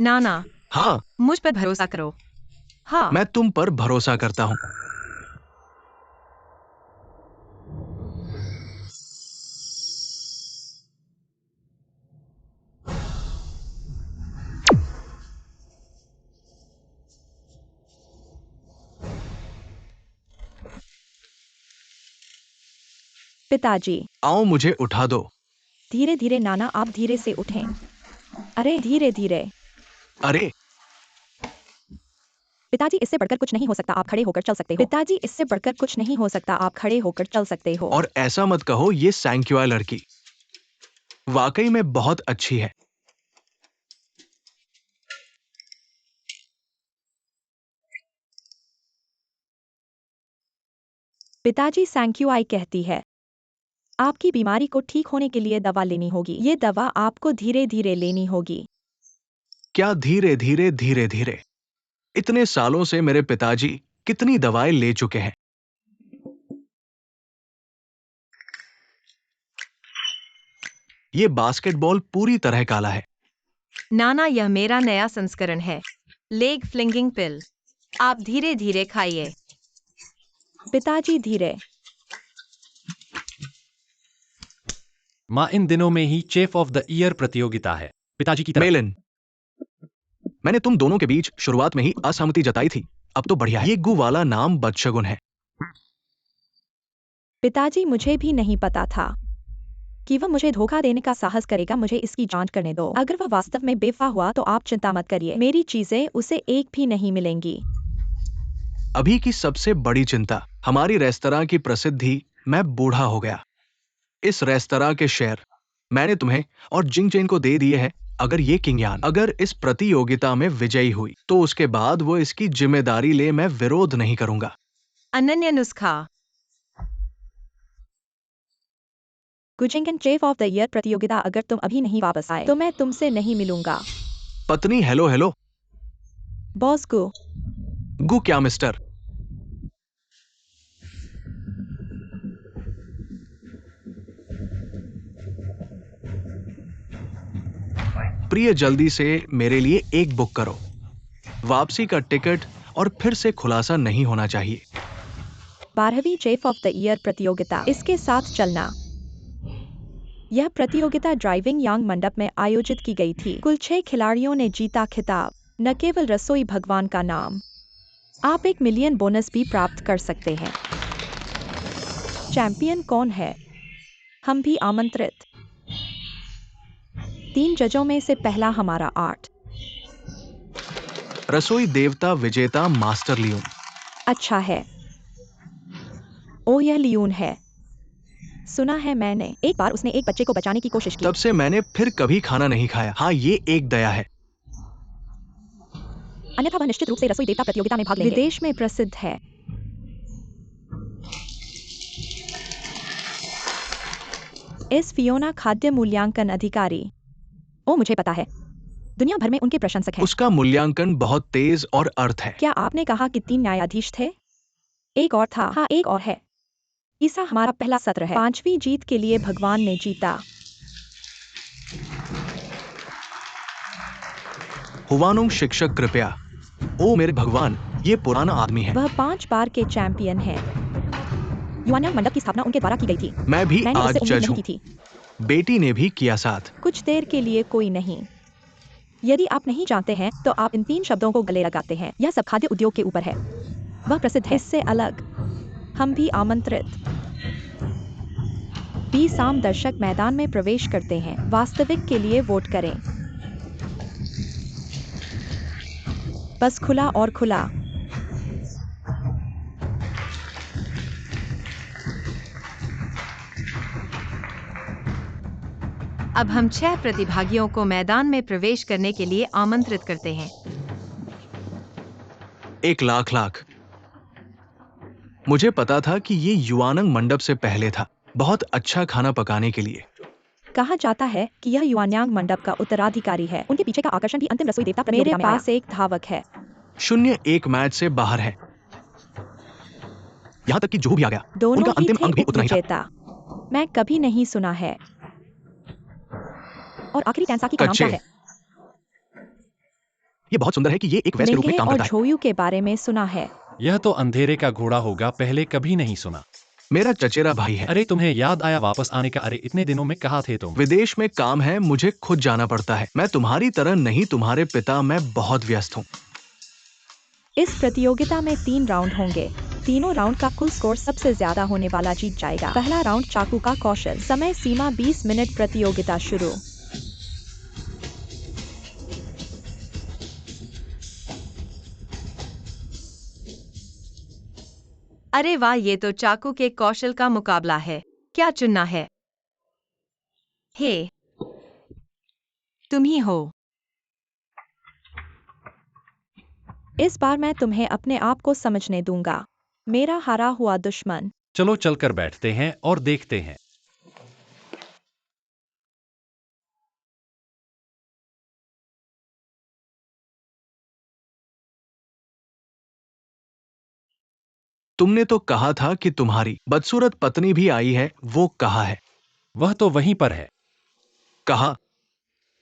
नाना, हाँ, मुझ पर भरोसा करो। हाँ, मैं तुम पर भरोसा करता हूँ। पिताजी, आओ, मुझे उठा दो। धीरे धीरे नाना, आप धीरे से उठें। अरे धीरे धीरे। अरे, पिताजी, इससे बढ़कर कुछ नहीं हो सकता। आप खड़े होकर चल सकते हो। पिताजी, इससे बढ़कर कुछ नहीं हो सकता। आप खड़े होकर चल सकते हो। और ऐसा मत कहो, ये सैंक्युआ लड़की वाकई में बहुत अच्छी है। पिताजी, सैंक्युआई कहती है आपकी बीमारी को ठीक होने के लिए दवा लेनी होगी। ये दवा आपको धीरे धीरे लेनी होगी। क्या धीरे धीरे धीरे धीरे? इतने सालों से मेरे पिताजी कितनी दवाएं ले चुके हैं। ये बास्केटबॉल पूरी तरह काला है। नाना, यह मेरा नया संस्करण है। लेग फ्लिंगिंग पिल। आप धीरे धीरे खाइए। पिताजी, धीरे। माँ, इन दिनों में ही चेफ ऑफ द ईयर प्रतियोगिता है। पिताजी की तरफ। मेलिन, मैंने तुम दोनों के बीच शुरुआत में ही असहमति जताई थी। अब तो बढ़िया है। ये गु वाला नाम बदशगुन है। पिताजी, मुझे भी नहीं पता था कि वह मुझे धोखा देने का साहस करेगा। मुझे इसकी जांच करने दो। अगर वह वास्तव में बेवफा हुआ तो आप चिंता मत करिए। मेरी चीजें उसे एक भी नहीं मिलेंगी। अभी की सबसे बड़ी चिंता हमारी रेस्तरां की प्रसिद्धि। मैं बूढ़ा हो गया। इस रेस्तरां के शेयर मैंने तुम्हें और जिंगचेन को दे दिए हैं। अगर ये किंगयान अगर इस प्रतियोगिता में विजयी हुई तो उसके बाद वो इसकी जिम्मेदारी ले। मैं विरोध नहीं करूंगा। अनन्य नुस्खा। गुजिंगन चेफ ऑफ द ईयर प्रतियोगिता, अगर तुम अभी नहीं वापस आए तो मैं तुमसे नहीं मिलूंगा। पत्नी, हेलो हेलो। बॉस को गु क्या मिस्टर? प्रिय, जल्दी से मेरे लिए एक बुक करो। वापसी का टिकट और फिर से खुलासा नहीं होना चाहिए। 12वीं चेफ ऑफ द ईयर प्रतियोगिता, इसके साथ चलना। यह प्रतियोगिता ड्राइविंग यांग मंडप में आयोजित की गई थी। कुल 6 खिलाड़ियों ने जीता खिताब, न केवल रसोई भगवान का नाम। आप 1 मिलियन बोनस भी प्राप्त कर सकते हैं। चैंपियन कौन है? हम भी आमंत्रित। 3 जजों में से पहला हमारा 8। रसोई देवता विजेता मास्टर लियोन। अच्छा है। ओह, यह लियोन है। सुना है मैंने। एक बार उसने एक बच्चे को बचाने की कोशिश की। तब से मैंने फिर कभी खाना नहीं खाया। हाँ, ये एक दया है। अन्यथा वह निश्चित रूप से रसोई देवता प्रतियोगिता में भाग लेंगे। विदेश में प्रसिद्ध है। एस फियोना खाद्य मूल्यांकन अधिकारी। ओ, मुझे पता है। दुनिया भर में उनके प्रशंसक हैं। उसका मूल्यांकन बहुत तेज और अर्थ है। क्या आपने कहा कि 3 न्यायाधीश थे? एक और था। हाँ, एक और है। तीसरा हमारा पहला सत्र है। 5वीं जीत के लिए भगवान ने जीता। हुवानुंग शिक्षक, कृपया। ओ मेरे भगवान, ये पुराना आदमी है। वह 5 बार के चैंपियन हैं। युआनयांग मंडप की स्थापना उनके द्वारा की गई थी। मैं भी मैंने आज उससे उम्मीद जज नहीं हूँ। की थी। बेटी ने भी किया साथ। कुछ देर के लिए कोई नहीं। यदि आप नहीं जानते हैं तो आप इन 3 शब्दों को गले लगाते हैं। यह सब खाद्य उद्योग के ऊपर है। वह प्रसिद्ध है। इससे अलग, हम भी आमंत्रित। 20 आम दर्शक मैदान में प्रवेश करते हैं। वास्तविक के लिए वोट करें। बस खुला और खुला। अब हम 6 प्रतिभागियों को मैदान में प्रवेश करने के लिए आमंत्रित करते हैं। 1 लाख लाख। मुझे पता था कि ये युआनंग मंडप से पहले था। बहुत अच्छा खाना पकाने के लिए। कहा जाता है कि यह युआनयांग मंडप का उत्तराधिकारी है। उनके पीछे का आकर्षण भी अंतिम रसोई देवता प्रतियोगिता में आया। मेरे पास एक धावक है। 0-1 मैच से बाहर है। यहाँ तक कि जो भी आ गया, दोनों उनका ही अंतिम थे अंक भी उतना ही था। उपविजेता। मैं कभी नहीं सुना है। और आखिरी टैंसाकी का नाम कच्चे। क्या है? ये बहुत सुंदर है कि ये एक वैस के रूप में लिंगे काम और करता है। झोयू के बारे में सुना है। यह तो अंधेरे का घोड़ा होगा, पहले कभी नहीं सुना। मेरा चचेरा भाई है। अरे तुम्हें याद आया वापस आने का? अरे इतने दिनों में कहाँ थे तुम? विदेश में काम है, मुझे खुद जाना पड़ता है। मैं तुम्हारी तरह नहीं, तुम्हारे पिता, मैं बहुत व्यस्त हूँ। इस प्रतियोगिता में 3 राउंड होंगे। तीनों राउंड का कुल स्कोर सबसे ज्यादा होने वाला जीत जाएगा। पहला राउंड चाकू का कौशल। समय सीमा 20 मिनट। प्रतियोगिता शुरू। अरे वाह, ये तो चाकू के कौशल का मुकाबला है। क्या चुनना है? हे, तुम ही हो। इस बार मैं तुम्हें अपने आप को समझने दूंगा, मेरा हारा हुआ दुश्मन। चलो चलकर बैठते हैं और देखते हैं। तुमने तो कहा था कि तुम्हारी बदसूरत पत्नी भी आई है। वो कहाँ है? वह तो वहीं पर है। कहा?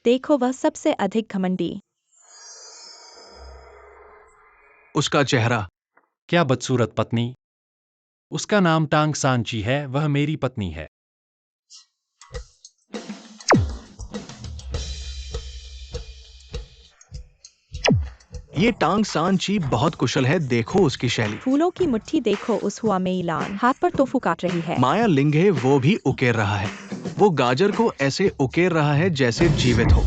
देखो, वह सबसे अधिक घमंडी। उसका चेहरा। क्या बदसूरत पत्नी? उसका नाम टांग सांची है, वह मेरी पत्नी है। ये टांग सांची बहुत कुशल है। देखो उसकी शैली। फूलों की मुट्ठी देखो उस हुआ मेईलान, हाथ पर टोफू काट रही है। माया लिंगे वो भी उकेर रहा है। वो गाजर को ऐसे उकेर रहा है जैसे जीवित हो।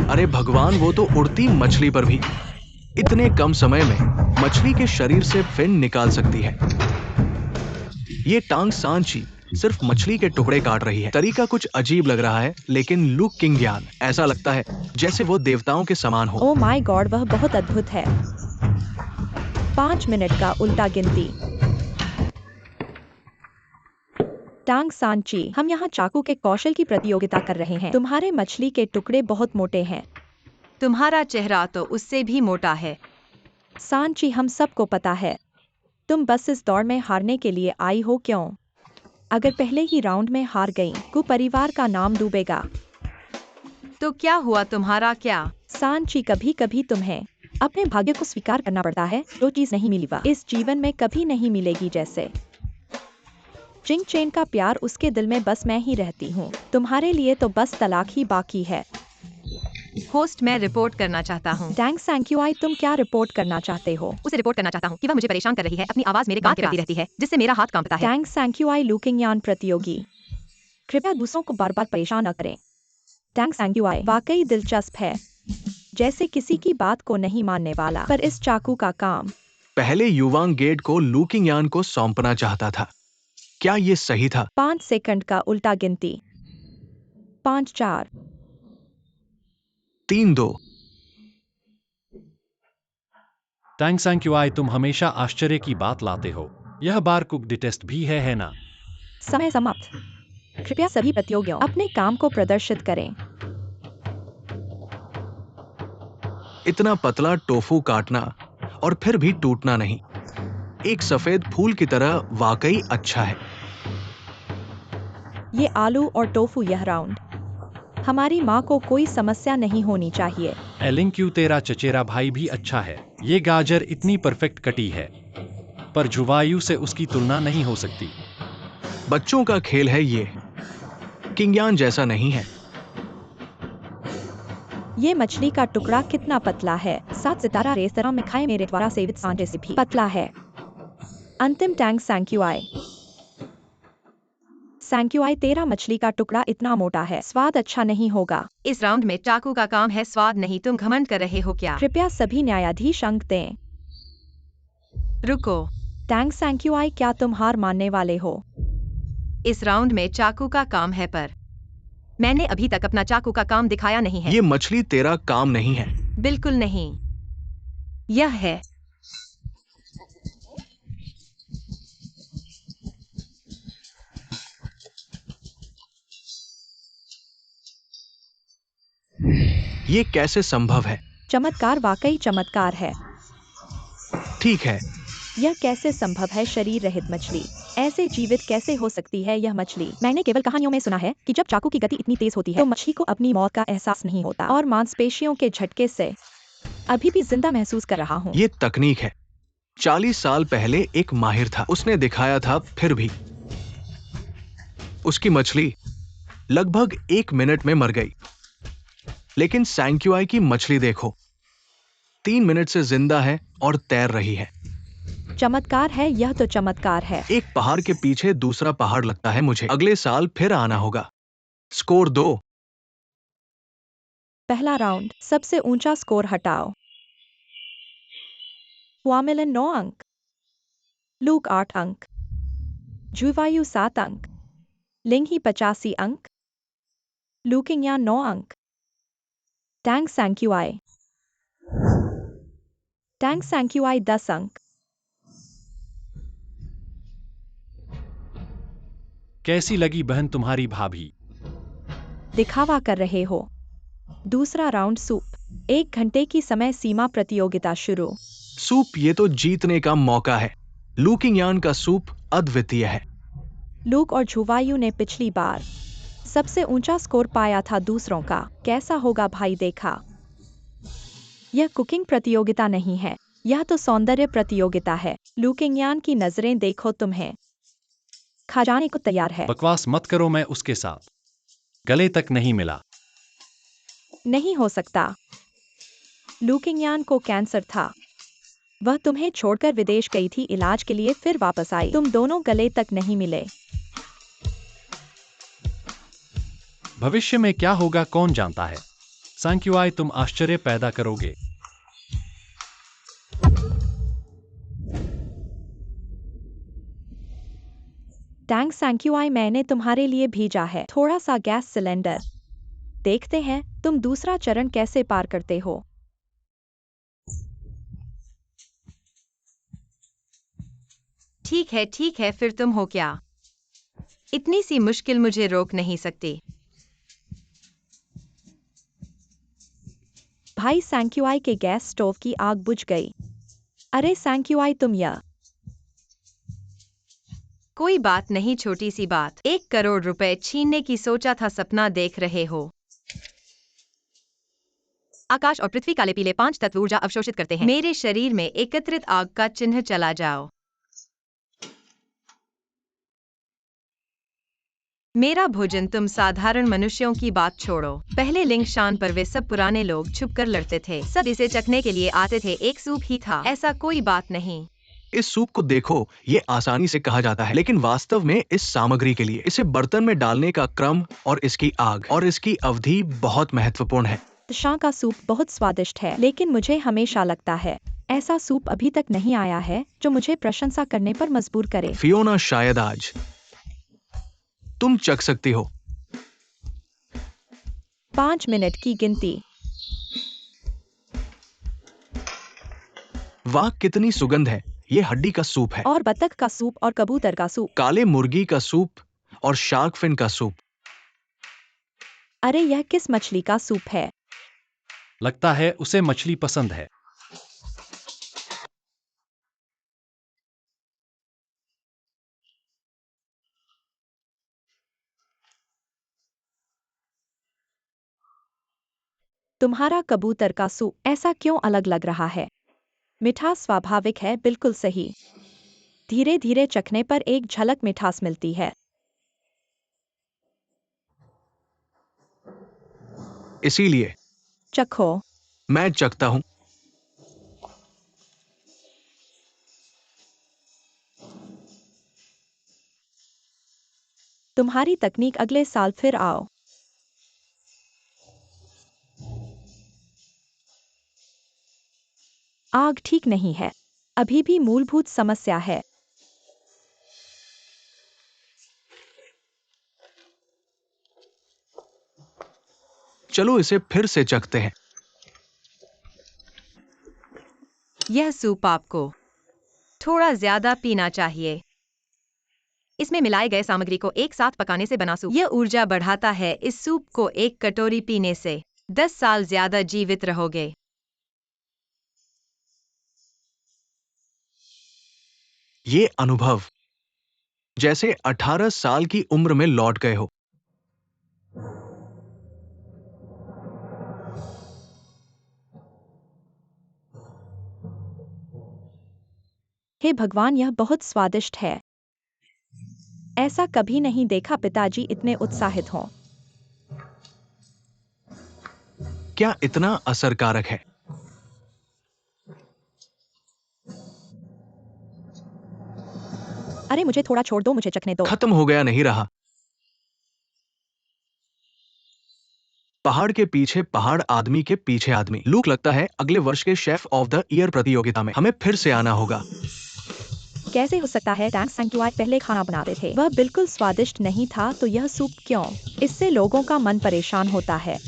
अरे भगवान, वो तो उड़ती मछली पर भी। इतने कम समय में मछली के शरीर से फिन निकाल सकती है। ये टांग सांची सिर्फ मछली के टुकड़े काट रही है। तरीका कुछ अजीब लग रहा है, लेकिन लू किंगयान ऐसा लगता है जैसे वो देवताओं के समान हो। ओ माय गॉड, वह बहुत अद्भुत है। 5 मिनट का उल्टा गिनती। टांग सांची, हम यहाँ चाकू के कौशल की प्रतियोगिता कर रहे हैं। तुम्हारे मछली के टुकड़े बहुत मोटे हैं। तुम्हारा चेहरा तो उससे भी मोटा है। सांची, हम सबको पता है। तुम बस इस दौड़ में हारने के लिए आई हो क्यों? अगर पहले ही राउंड में हार गई, को परिवार का नाम डूबेगा। तो क्या हुआ, तुम्हारा क्या? सांची, कभी कभी तुम्हें अपने भाग्य को स्वीकार करना पड़ता है। जो चीज नहीं मिली वह इस जीवन में कभी नहीं मिलेगी। जैसे जिंग चेन का प्यार, उसके दिल में बस मैं ही रहती हूँ। तुम्हारे लिए तो बस तलाक ही बाकी है। होस्ट, मैं रिपोर्ट करना चाहता हूँ। टैंग सैंक्यूआई, तुम क्या रिपोर्ट करना चाहते हो? उसे रिपोर्ट करना चाहता हूँ कि वह मुझे परेशान कर रही है। अपनी आवाज मेरे कान के पास रहती है, जिससे मेरा हाथ कांपता है। टैंग सैंक्यूआई, लू किंगयान प्रतियोगी, कृपया दूसरों को बार बार परेशान न करें। टैंग सैंक्यूआई वाकई दिलचस्प है, जैसे किसी की बात को नहीं मानने वाला। पर इस चाकू का काम। पहले युवांग गेट को लू किंगयान को सौंपना चाहता था। क्या ये सही था? 5 सेकंड का उल्टा गिनती। 5, 4, 3, 2। टैंग सांक्युआई, तुम हमेशा आश्चर्य की बात लाते हो। यह बार कुक टेस्ट भी है ना? समय समाप्त। कृपया सभी प्रतियोगियों अपने काम को प्रदर्शित करें। इतना पतला टोफू काटना और फिर भी टूटना नहीं, एक सफेद फूल की तरह, वाकई अच्छा है। ये आलू और टोफू, यह राउंड हमारी माँ को कोई समस्या नहीं होनी चाहिए। एलिंग, क्यों तेरा चचेरा भाई भी अच्छा है। ये गाजर इतनी परफेक्ट कटी है, पर जुवायु से उसकी तुलना नहीं हो सकती। बच्चों का खेल है ये, किंगयान जैसा नहीं है। ये मछली का टुकड़ा कितना पतला है। 7 सितारा रेस्तरां में खाए मेरे द्वारा सेवित सांचे से भी पतला है। अंतिम टैंग सैंक्यूआई। सैंक्यूआई, तेरा मछली का टुकड़ा इतना मोटा है, स्वाद अच्छा नहीं होगा। इस राउंड में चाकू का काम है, स्वाद नहीं। तुम घमंड कर रहे हो क्या? कृपया सभी न्यायाधीश अंक दें। रुको, टैंग सैंक्यूआई, क्या तुम हार मानने वाले हो? इस राउंड में चाकू का काम है, पर मैंने अभी तक अपना चाकू का काम दिखाया नहीं है। ये मछली तेरा काम नहीं है। बिल्कुल नहीं, यह है। ये कैसे संभव है? चमत्कार, वाकई चमत्कार है। ठीक है, यह कैसे संभव है? शरीर रहित मछली ऐसे जीवित कैसे हो सकती है? यह मछली, मैंने केवल कहानियों में सुना है कि जब चाकू की गति इतनी तेज होती है तो मछली को अपनी मौत का एहसास नहीं होता और मांसपेशियों के झटके से अभी भी जिंदा महसूस कर रहा हूँ। ये तकनीक है। 40 साल पहले एक माहिर था, उसने दिखाया था, फिर भी उसकी मछली लगभग 1 मिनट में मर गई। लेकिन सैंक्यूआई की मछली देखो, 3 मिनट से जिंदा है और तैर रही है। चमत्कार है, यह तो चमत्कार है। एक पहाड़ के पीछे दूसरा पहाड़ लगता है मुझे। अगले साल फिर आना होगा। स्कोर 2। पहला राउंड, सबसे ऊंचा स्कोर हटाओ। हुआमिलन 9 अंक, लूक 8 अंक, जुवायु 7 अंक, लिंगही 85 अंक, लूकिंगयान 9 अंक। टैंग सैंक्यूआई 10 अंक। कैसी लगी बहन तुम्हारी भाभी? दिखावा कर रहे हो। दूसरा राउंड, सूप। 1 घंटे की समय सीमा, प्रतियोगिता शुरू। सूप, ये तो जीतने का मौका है। लू किंगयान का सूप अद्वितीय है। लूक और झुवायू ने पिछली बार सबसे ऊंचा स्कोर पाया था दूसरों का। कैसा होगा भाई? देखा, यह कुकिंग प्रतियोगिता नहीं है, यह तो सौंदर्य प्रतियोगिता है। लू किंगयान की नजरें देखो, तुम्हें खा जाने को तैयार है। बकवास मत करो, मैं उसके साथ गले तक नहीं मिला। नहीं हो सकता। लू किंगयान को कैंसर था, वह तुम्हें छोड़कर विदेश गई थी इलाज के लिए, फिर वापस आई, तुम दोनों गले तक नहीं मिले। भविष्य में क्या होगा कौन जानता है। सांक्युआई, तुम आश्चर्य पैदा करोगे। टैंक सैंक्यूआई मैंने तुम्हारे लिए भेजा है थोड़ा सा गैस सिलेंडर। देखते हैं तुम दूसरा चरण कैसे पार करते हो। ठीक है, फिर तुम हो क्या? इतनी सी मुश्किल मुझे रोक नहीं सकती। भाई सैंक्यूआई के गैस स्टोव की आग बुझ गई। अरे सैंक्यूआई तुम यह कोई बात नहीं, छोटी सी बात। 1 करोड़ रुपए छीनने की सोचा था, सपना देख रहे हो। आकाश और पृथ्वी काले पीले 5 तत्व ऊर्जा अवशोषित करते हैं। मेरे शरीर में एकत्रित आग का चिन्ह चला जाओ। मेरा भोजन तुम साधारण मनुष्यों की बात छोड़ो। पहले लिंग शान पर वे सब पुराने लोग छुपकर लड़ते थे। सब इसे चखने के लिए आते थे, एक सूप ही था, ऐसा कोई बात नहीं। इस सूप को देखो, ये आसानी से कहा जाता है, लेकिन वास्तव में इस सामग्री के लिए इसे बर्तन में डालने का क्रम और इसकी आग और इसकी अवधि बहुत महत्वपूर्ण है। शाह का सूप बहुत स्वादिष्ट है, लेकिन मुझे हमेशा लगता है ऐसा सूप अभी तक नहीं आया है जो मुझे प्रशंसा करने पर मजबूर करे। फियोना, शायद आज तुम चख सकती हो। 5 मिनट की गिनती। वाह, कितनी सुगंध है। ये हड्डी का सूप है, और बतख का सूप और कबूतर का सूप। काले मुर्गी का सूप और शार्क फिन का सूप। अरे यह किस मछली का सूप है? लगता है उसे मछली पसंद है। तुम्हारा कबूतर का सूप ऐसा क्यों अलग लग रहा है? मिठास स्वाभाविक है, बिल्कुल सही। धीरे धीरे चखने पर एक झलक मिठास मिलती है। इसीलिए चखो। मैं चखता हूं। तुम्हारी तकनीक अगले साल फिर आओ। आग ठीक नहीं है, अभी भी मूलभूत समस्या है। चलो इसे फिर से चखते हैं। यह सूप आपको थोड़ा ज्यादा पीना चाहिए। इसमें मिलाए गए सामग्री को एक साथ पकाने से बना सूप यह ऊर्जा बढ़ाता है। इस सूप को 1 कटोरी पीने से 10 साल ज्यादा जीवित रहोगे। ये अनुभव जैसे 18 साल की उम्र में लौट गए हो। हे भगवान, यह बहुत स्वादिष्ट है। ऐसा कभी नहीं देखा पिताजी इतने उत्साहित हों। क्या इतना असरकारक है? अरे मुझे थोड़ा छोड़ दो, मुझे चखने दो। खत्म हो गया नहीं रहा। पहाड़ के पीछे पहाड़, आदमी के पीछे आदमी। लूक लगता है अगले वर्ष के शेफ ऑफ द ईयर प्रतियोगिता में हमें फिर से आना होगा। कैसे हो सकता है? टैंक सैंक्यूआई पहले खाना बनाते थे, वह बिल्कुल स्वादिष्ट नहीं था, तो यह सूप क्यों? इससे लोगों का मन परेशान होता है।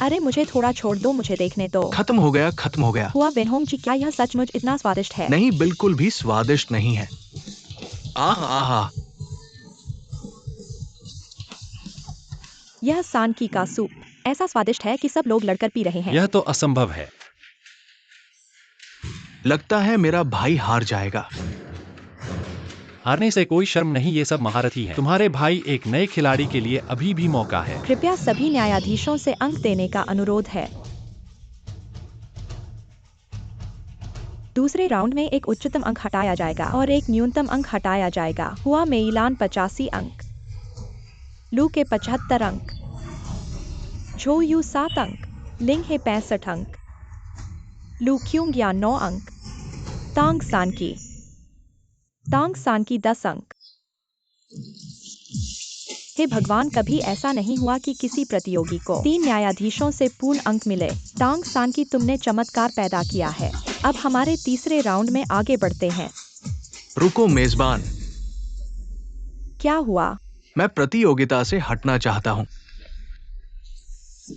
अरे मुझे थोड़ा छोड़ दो, मुझे देखने दो। खत्म हो गया, खत्म हो गया। हुआ वेनहोंग जी, क्या यह सचमुच इतना स्वादिष्ट है? नहीं, बिल्कुल भी स्वादिष्ट नहीं है। आह आहा। यह सानकी का सूप ऐसा स्वादिष्ट है कि सब लोग लड़कर पी रहे हैं। यह तो असंभव है। लगता है मेरा भाई हार जाएगा। हारने से कोई शर्म नहीं, ये सब महारथी हैं। तुम्हारे भाई एक नए खिलाड़ी के लिए अभी भी मौका है। कृपया सभी न्यायाधीशों से अंक देने का अनुरोध है। दूसरे राउंड में एक उच्चतम अंक हटाया जाएगा और एक न्यूनतम अंक हटाया जाएगा। हुआ मेइलान 85 अंक, लू के 75 अंक, झो यू 7 अंक, लिंग हे 65 अंक, लू क्यूंग या 9 अंक, तांग सानकी 10 अंक। हे भगवान, कभी ऐसा नहीं हुआ कि किसी प्रतियोगी को 3 न्यायाधीशों से पूर्ण अंक मिले। तांग सानकी, तुमने चमत्कार पैदा किया है। अब हमारे तीसरे राउंड में आगे बढ़ते हैं। रुको मेजबान, क्या हुआ? मैं प्रतियोगिता से हटना चाहता हूँ।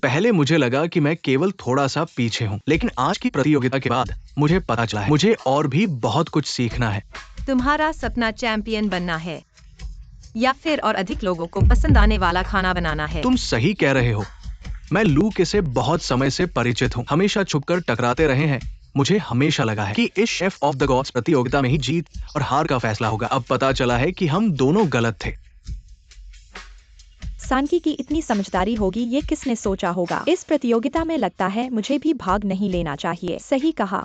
पहले मुझे लगा कि मैं केवल थोड़ा सा पीछे हूँ, लेकिन आज की प्रतियोगिता के बाद मुझे पता चला है मुझे और भी बहुत कुछ सीखना है। तुम्हारा सपना चैंपियन बनना है या फिर और अधिक लोगों को पसंद आने वाला खाना बनाना है? तुम सही कह रहे हो। मैं लूक से बहुत समय से परिचित हूँ, हमेशा छुपकर टकराते रहे हैं। मुझे हमेशा लगा है कि इस शेफ ऑफ द गॉड्स प्रतियोगिता में ही जीत और हार का फैसला होगा। अब पता चला है कि हम दोनों गलत थे। सांकी की इतनी समझदारी होगी ये किसने सोचा होगा? इस प्रतियोगिता में लगता है मुझे भी भाग नहीं लेना चाहिए। सही कहा।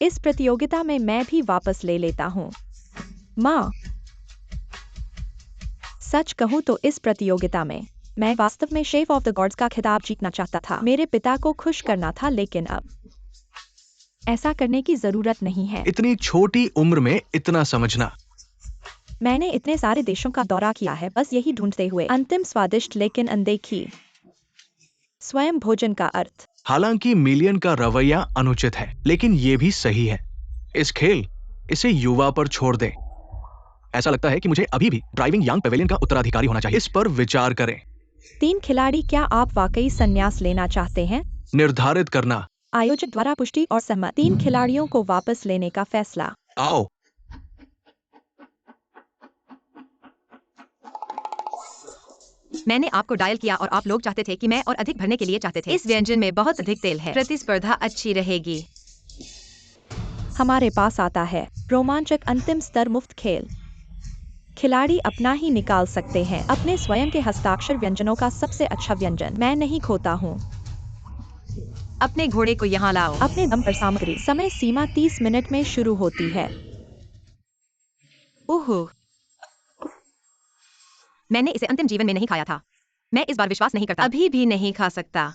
इस प्रतियोगिता में मैं भी वापस ले लेता हूँ। माँ, सच कहूँ तो इस प्रतियोगिता में मैं वास्तव में शेफ ऑफ द गॉड्स का खिताब जीतना चाहता था। मेरे पिता को खुश करना था, लेकिन अब ऐसा करने की जरूरत नहीं है। इतनी छोटी उम्र में इतना समझना। मैंने इतने सारे देशों का दौरा किया है, बस यही ढूंढते हुए अंतिम स्वादिष्ट लेकिन अनदेखी स्वयं भोजन का अर्थ। हालांकि मिलियन का रवैया अनुचित है, लेकिन ये भी सही है। इसे युवा पर छोड़ दे। ऐसा लगता है कि मुझे अभी भी ड्राइविंग यंग पेवेलियन का उत्तराधिकारी होना चाहिए। इस पर विचार करें। 3 खिलाड़ी, क्या आप वाकई संन्यास लेना चाहते हैं? निर्धारित करना। आयोजक द्वारा पुष्टि और सहमत 3 खिलाड़ियों को वापस लेने का फैसला। आओ। मैंने आपको डायल किया और आप लोग चाहते थे कि मैं और अधिक भरने के लिए चाहते थे। इस व्यंजन में बहुत अधिक तेल है। प्रतिस्पर्धा अच्छी रहेगी। हमारे पास आता है रोमांचक अंतिम स्तर मुफ्त खेल। खिलाड़ी अपना ही निकाल सकते हैं अपने स्वयं के हस्ताक्षर व्यंजनों का सबसे अच्छा व्यंजन। मैं नहीं खोता हूँ। अपने घोड़े को यहाँ लाओ। अपने दम पर सामग्री। समय सीमा 30 मिनट में शुरू होती है। ओहो, मैंने इसे अंतिम जीवन में नहीं खाया था। मैं इस बार विश्वास नहीं करता। अभी भी नहीं खा सकता।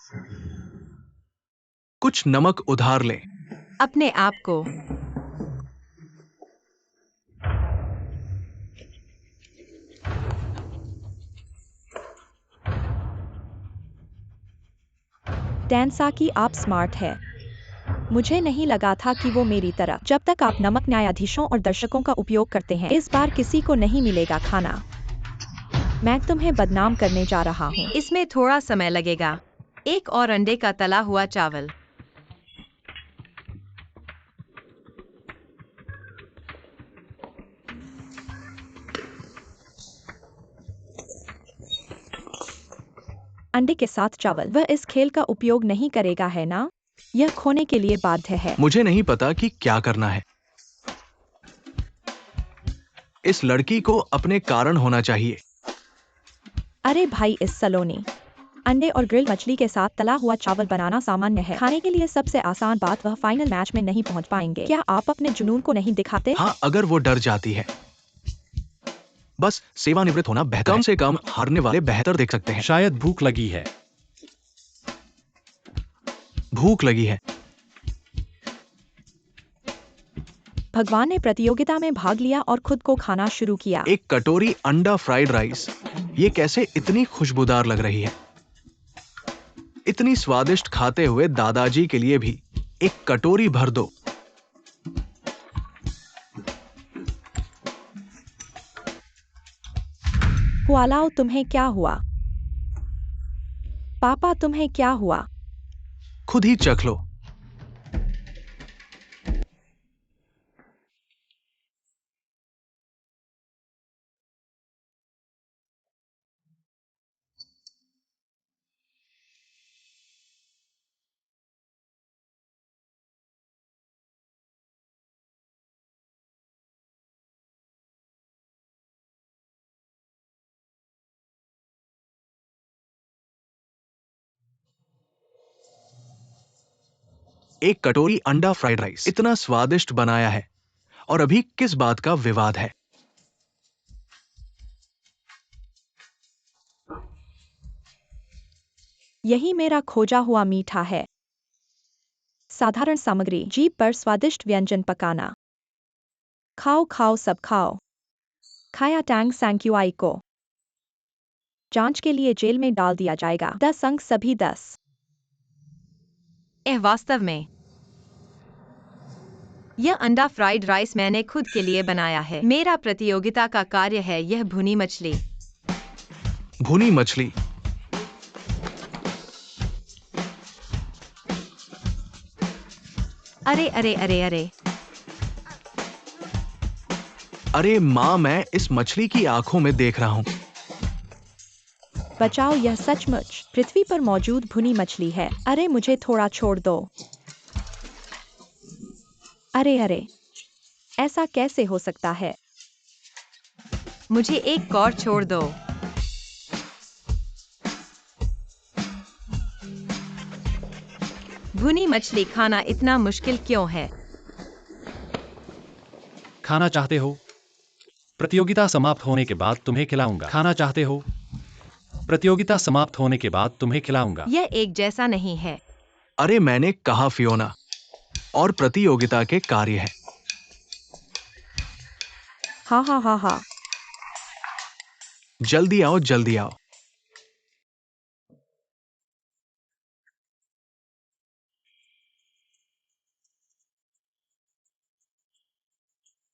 कुछ नमक उधार ले। अपने आप को। डैनसाकी, आप स्मार्ट है। मुझे नहीं लगा था कि वो मेरी तरह। जब तक आप नमक न्यायाधीशों और दर्शकों का उपयोग करते हैं, इस बार किसी को नहीं मिलेगा खाना। मैं तुम्हें बदनाम करने जा रहा हूँ। इसमें थोड़ा समय लगेगा। एक और अंडे का तला हुआ चावल। अंडे के साथ चावल। वह इस खेल का उपयोग नहीं करेगा, है ना? यह खोने के लिए बाध्य है। मुझे नहीं पता कि क्या करना है। इस लड़की को अपने कारण होना चाहिए। अरे भाई, इस सलोनी अंडे और ग्रिल मछली के साथ तला हुआ चावल बनाना सामान्य है। खाने के लिए सबसे आसान बात, वह फाइनल मैच में नहीं पहुंच पाएंगे। क्या आप अपने जुनून को नहीं दिखाते? हाँ, अगर वो डर जाती है। बस सेवानिवृत्त होना बेहतर। कम से कम हारने वाले बेहतर देख सकते हैं। शायद भूख लगी है। भूख लगी है। भगवान ने प्रतियोगिता में भाग लिया और खुद को खाना शुरू किया। एक कटोरी अंडा फ्राइड राइस। ये कैसे इतनी खुशबूदार लग रही है। इतनी स्वादिष्ट खाते हुए दादाजी के लिए भी एक कटोरी भर दो। पुआलाओ, तुम्हें क्या हुआ? पापा, तुम्हें क्या हुआ? खुद ही चख लो। एक कटोरी अंडा फ्राइड राइस इतना स्वादिष्ट बनाया है, और अभी किस बात का विवाद है? यही मेरा खोजा हुआ मीठा है। साधारण सामग्री, जीभ पर स्वादिष्ट व्यंजन पकाना। खाओ खाओ सब खाओ। खाया टैंग सैंक्यूआई को जांच के लिए जेल में डाल दिया जाएगा। 10 अंक, सभी 10। वास्तव में यह अंडा फ्राइड राइस मैंने खुद के लिए बनाया है। मेरा प्रतियोगिता का कार्य है यह भुनी मछली। भुनी मछली। अरे अरे अरे अरे अरे माँ, मैं इस मछली की आंखों में देख रहा हूँ। बचाओ, यह सचमुच पृथ्वी पर मौजूद भुनी मछली है। अरे मुझे थोड़ा छोड़ दो। अरे अरे, ऐसा कैसे हो सकता है? मुझे एक और छोड़ दो। भुनी मछली खाना इतना मुश्किल क्यों है? खाना चाहते हो? प्रतियोगिता समाप्त होने के बाद तुम्हें खिलाऊंगा। खाना चाहते हो? प्रतियोगिता समाप्त होने के बाद तुम्हें खिलाऊंगा। यह एक जैसा नहीं है। अरे मैंने कहा फियोना, और प्रतियोगिता के कार्य है। हाँ हाँ हाँ हाँ। जल्दी आओ, जल्दी आओ।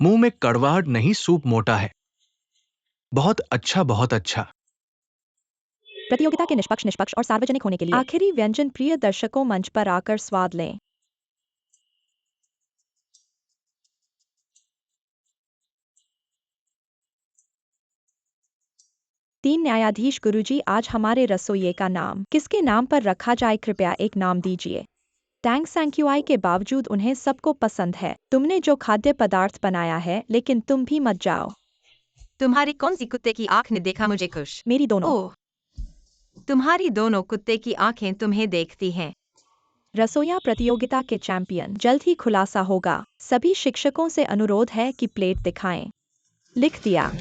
मुंह में कड़वाहट नहीं, सूप मोटा है। बहुत अच्छा, बहुत अच्छा। प्रतियोगिता के निष्पक्ष और सार्वजनिक होने के लिए आखिरी व्यंजन, प्रिय दर्शकों, मंच पर आकर स्वाद लें। तीन न्यायाधीश गुरुजी, आज हमारे रसोइये का नाम किसके नाम पर रखा जाए? कृपया एक नाम दीजिए। टैंग सैंक्यूआई के बावजूद उन्हें सबको पसंद है। तुमने जो खाद्य पदार्थ बनाया है, लेकिन तुम भी मत जाओ। तुम्हारी कौन सी कुत्ते की आंख ने देखा मुझे खुश? मेरी दोनों। ओह, तुम्हारी दोनों कुत्ते की आंखें तुम्हें देखती हैं। रसोइया प्रतियोगिता के चैंपियन जल्द ही खुलासा होगा। सभी शिक्षकों से अनुरोध है कि प्लेट दिखाएं। लिख दिया।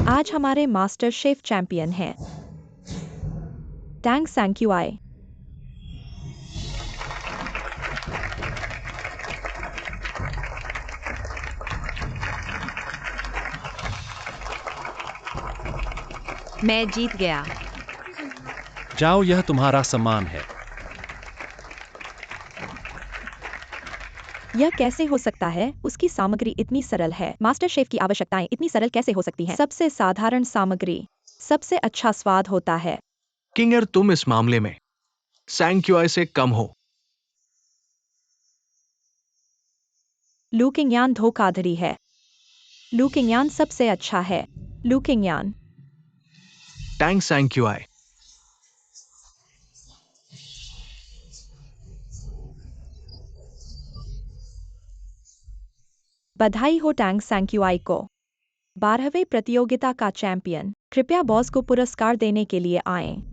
आज हमारे मास्टर शेफ चैंपियन हैं टैंग सैंक्यूआई। मैं जीत गया। जाओ, यह तुम्हारा सम्मान है। यह कैसे हो सकता है? उसकी सामग्री इतनी सरल है। मास्टर शेफ की आवश्यकताएं इतनी सरल कैसे हो सकती हैं? सबसे साधारण सामग्री, सबसे अच्छा स्वाद होता है। किंगर, तुम इस मामले में सैंक्यूआई से कम हो। लू किंगयान धोखाधड़ी है। लू किंगयान सबसे अच्छा है। लू किंगयान। टैंग सैंक्यूआई। बधाई हो टैंग सैंक्यूआई को, 12वें प्रतियोगिता का चैंपियन। कृपया बॉस को पुरस्कार देने के लिए आएं।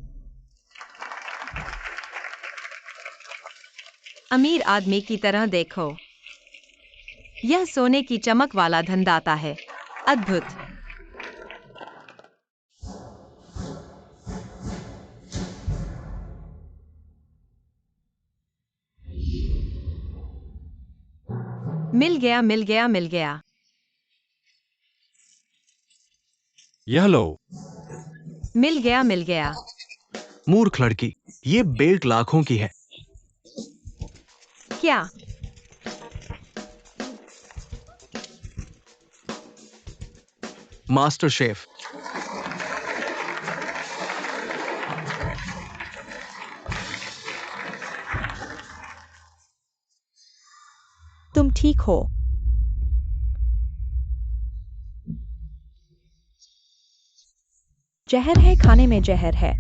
अमीर आदमी की तरह देखो। यह सोने की चमक वाला धनदाता है। अद्भुत। मिल गया, मिल गया, मिल गया। यह लो। मिल गया, मिल गया। मूर्ख लड़की, ये बेल्ट लाखों की है। क्या? Master chef. तुम ठीक हो? जहर है, खाने में जहर है।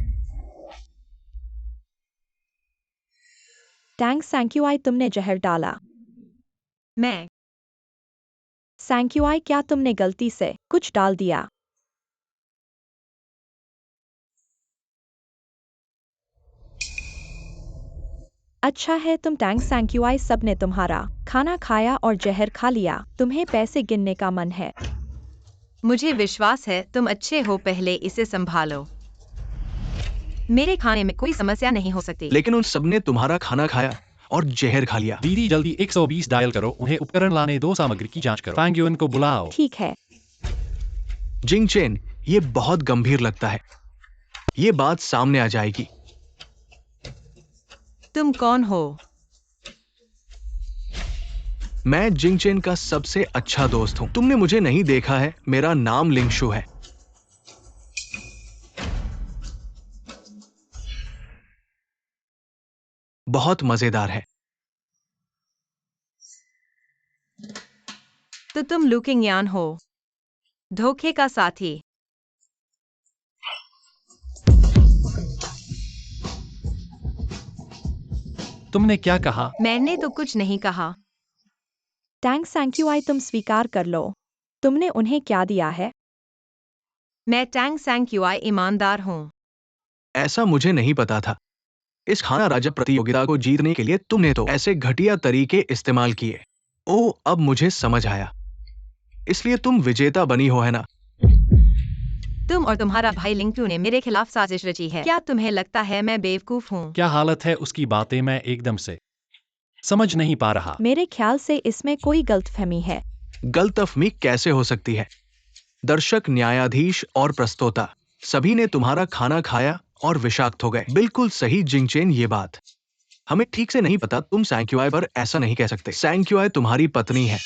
टैंग सैंक्यूआई, तुमने जहर डाला। मैं। सैंक्यूआई, क्या तुमने गलती से कुछ डाल दिया? अच्छा है तुम टैंग सैंक्यूआई, सबने तुम्हारा खाना खाया और जहर खा लिया। तुम्हें पैसे गिनने का मन है। मुझे विश्वास है तुम अच्छे हो। पहले इसे संभालो। मेरे खाने में कोई समस्या नहीं हो सकती। लेकिन उन सबने तुम्हारा खाना खाया और जहर खा लिया। दीदी, जल्दी 120 डायल करो। उन्हें उपकरण लाने दो, सामग्री की जांच करो। फैंग युएन को बुलाओ। ठीक है। जिंग चेन, ये बहुत गंभीर लगता है। ये बात सामने आ जाएगी। तुम कौन हो? मैं जिंगचेन का सबसे अच्छा दोस्त हूं। तुमने मुझे नहीं देखा है, मेरा नाम लिंगशु है। बहुत मजेदार है। तो तुम लू किंगयान हो, धोखे का साथी। तुमने क्या कहा? मैंने तो कुछ नहीं कहा। टैंग सैंक्यूआई तुम स्वीकार कर लो। तुमने उन्हें क्या दिया है? मैं टैंग सैंक्यूआई ईमानदार हूँ। ऐसा मुझे नहीं पता था। इस खाना राजा प्रतियोगिता को जीतने के लिए तुमने तो ऐसे घटिया तरीके इस्तेमाल किए। ओह, अब मुझे समझ आया। इसलिए तुम विजेता बनी हो, है ना? तुम और तुम्हारा भाई लिंगटू ने मेरे खिलाफ साजिश रची है। क्या तुम्हें लगता है मैं बेवकूफ हूँ? क्या हालत है उसकी बातें मैं एकदम से समझ नहीं पा रहा। मेरे ख्याल से इसमें कोई गलतफहमी है। गलतफहमी कैसे हो सकती है? दर्शक, न्यायाधीश और प्रस्तोता सभी ने तुम्हारा खाना खाया और विषाक्त हो गए। बिल्कुल सही जिंगचेन, ये बात हमें ठीक से नहीं पता। तुम सैंक्यूआई पर ऐसा नहीं कह सकते। सैंक्यूआई तुम्हारी पत्नी है।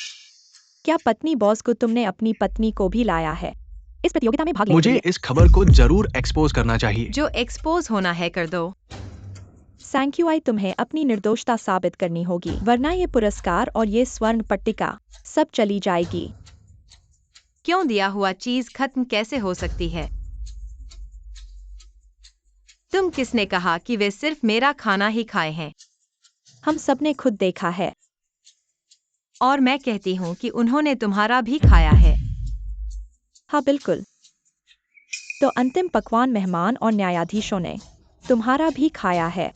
क्या पत्नी बॉस को तुमने अपनी पत्नी को भी लाया है इस प्रतियोगिता में भाग लेने के मुझे लिए? इस खबर को जरूर एक्सपोज करना चाहिए। जो एक्सपोज होना है कर दो। सैंक्यूआई तुम्हें अपनी निर्दोषता साबित करनी होगी, वरना ये पुरस्कार और ये स्वर्ण पट्टिका सब चली जाएगी। क्यों दिया हुआ चीज खत्म कैसे हो सकती है? तुम किसने कहा कि वे सिर्फ मेरा खाना ही खाए हैं? हम सबने खुद देखा है। और मैं कहती हूँ कि उन्होंने तुम्हारा भी खाया है। हाँ बिल्कुल। तो अंतिम पकवान मेहमान और न्यायाधीशों ने तुम्हारा भी खाया है।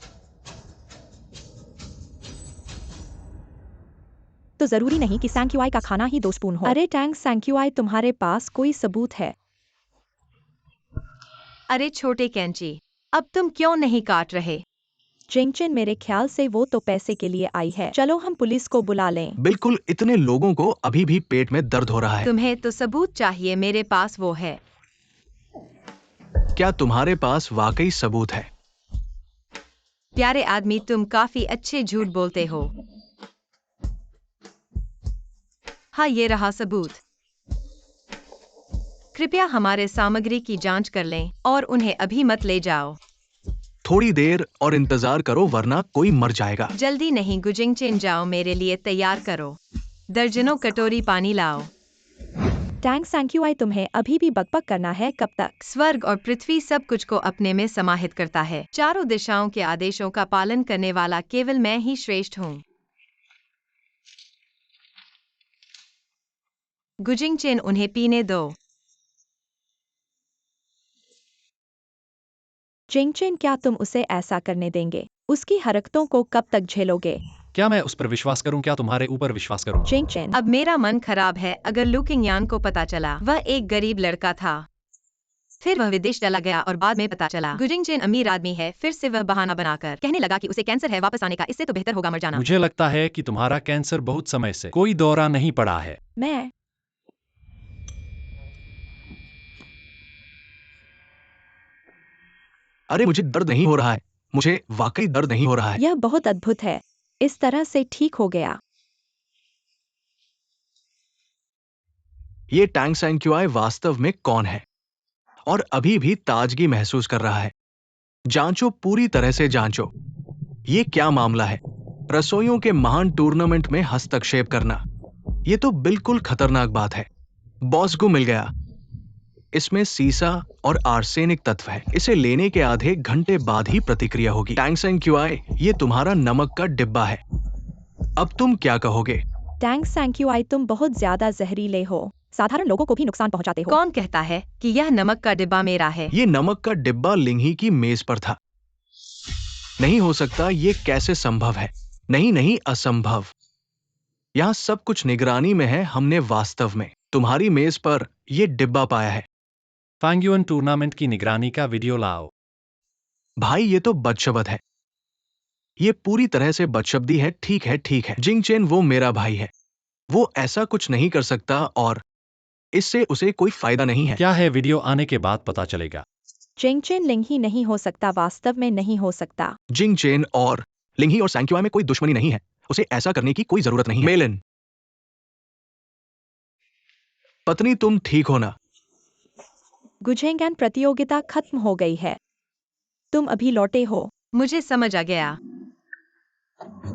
तो जरूरी नहीं कि सैंक्यूआई का खाना ही दोषपूर्ण हो। अरे टैंग सैंक्यूआई, तुम्हारे पास कोई सबूत है? अरे छोटे कैंची, अब तुम क्यों नहीं काट रहे? जिंगचेन, मेरे ख्याल से वो तो पैसे के लिए आई है। चलो हम पुलिस को बुला लें। बिल्कुल, इतने लोगों को अभी भी पेट में दर्द हो रहा है। तुम्हें तो सबूत चाहिए, मेरे पास वो है। क्या तुम्हारे पास वाकई सबूत है? प्यारे आदमी, तुम काफी अच्छे झूठ बोलते हो। हाँ, ये रहा सबूत। कृपया हमारे सामग्री की जांच कर लें और उन्हें अभी मत ले जाओ। थोड़ी देर और इंतजार करो, वरना कोई मर जाएगा। जल्दी नहीं गुजिंगचेन, जाओ मेरे लिए तैयार करो। दर्जनों कटोरी पानी लाओ। टैंग सैंक्यूआई, तुम्हें अभी भी बकबक करना है? कब तक? स्वर्ग और पृथ्वी सब कुछ को अपने में समाहित करता है। चारों दिशाओं के आदेशों का पालन करने वाला केवल मैं ही श्रेष्ठ हूँ। गुजिंगचेन, उन्हें पीने दो। जिंगचेन, क्या तुम उसे ऐसा करने देंगे? उसकी हरकतों को कब तक झेलोगे? क्या मैं उस पर विश्वास करूं? क्या तुम्हारे ऊपर विश्वास करूं? जिंगचेन, अब मेरा मन खराब है। अगर लू किंगयान को पता चला वह एक गरीब लड़का था, फिर वह विदेश चला गया और बाद में पता चला गुजिंगचेन अमीर आदमी है, फिर से वह बहाना बनाकर कहने लगा कि उसे कैंसर है, वापस आने का, इससे तो बेहतर होगा मर जाना। मुझे लगता है कि तुम्हारा कैंसर बहुत समय से कोई दौरा नहीं पड़ा है। मैं अरे मुझे दर्द नहीं हो रहा है। मुझे वाकई दर्द नहीं हो रहा है। यह बहुत अद्भुत है। इस तरह से ठीक हो गया। ये टैंग सैंक्यूआई वास्तव में कौन है और अभी भी ताजगी महसूस कर रहा है? जांचो, पूरी तरह से जांचो। ये क्या मामला है? रसोइयों के महान टूर्नामेंट में हस्तक्षेप करना, ये तो बिल्कुल खतरनाक बात है। बॉस को मिल गया। इसमें सीसा और आर्सेनिक तत्व है। इसे लेने के आधे घंटे बाद ही प्रतिक्रिया होगी। टैंग सैंक्यूआई, ये तुम्हारा नमक का डिब्बा है। अब तुम क्या कहोगे? टैंग सैंक्यूआई, तुम बहुत ज्यादा जहरीले हो। साधारण लोगों को भी नुकसान पहुंचाते हो। कौन कहता है कि यह नमक का डिब्बा मेरा है? ये नमक का डिब्बा लिंगी की मेज पर था। नहीं हो सकता, ये कैसे संभव है? नहीं नहीं, असंभव। यहाँ सब कुछ निगरानी में है। हमने वास्तव में तुम्हारी मेज पर ये डिब्बा पाया है। फांग्युअन टूर्नामेंट की निगरानी का वीडियो लाओ। भाई, ये तो बदशब्द है। ये पूरी तरह से बदशब्दी है। ठीक है, ठीक है जिंगचेन, वो मेरा भाई है। वो ऐसा कुछ नहीं कर सकता और इससे उसे कोई फायदा नहीं है। क्या है? वीडियो आने के बाद पता चलेगा। जिंगचेन लिंग ही नहीं हो सकता, वास्तव में नहीं हो सकता। जिंगचेन और लिंगही और सैंक्युआई में कोई दुश्मनी नहीं है, उसे ऐसा करने की कोई जरूरत नहीं है। मेलिन, पत्नी तुम ठीक हो ना? गुजेंगन प्रतियोगिता खत्म हो गई है। तुम अभी लौटे हो। मुझे समझ आ गया।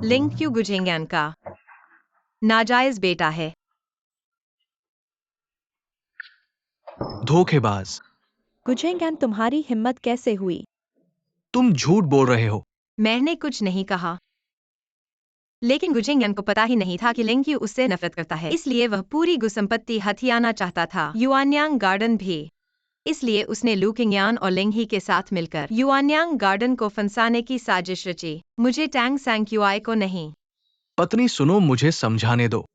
लिंग क्यों गुजेंगन का नाजायज बेटा है। धोखेबाज, गुजेंगन तुम्हारी हिम्मत कैसे हुई? तुम झूठ बोल रहे हो। मैंने कुछ नहीं कहा। लेकिन गुजेंगन को पता ही नहीं था कि लिंग क्यू उससे नफरत करता है, इसलिए वह पूरी गुसंपत्ति हथियाना चाहता था, युआनयांग गार्डन भी। इसलिए उसने लू किंगयान और लिंग ही के साथ मिलकर युआनयांग गार्डन को फंसाने की साजिश रची, मुझे टैंग सैंक्युआई को नहीं। पत्नी सुनो, मुझे समझाने दो।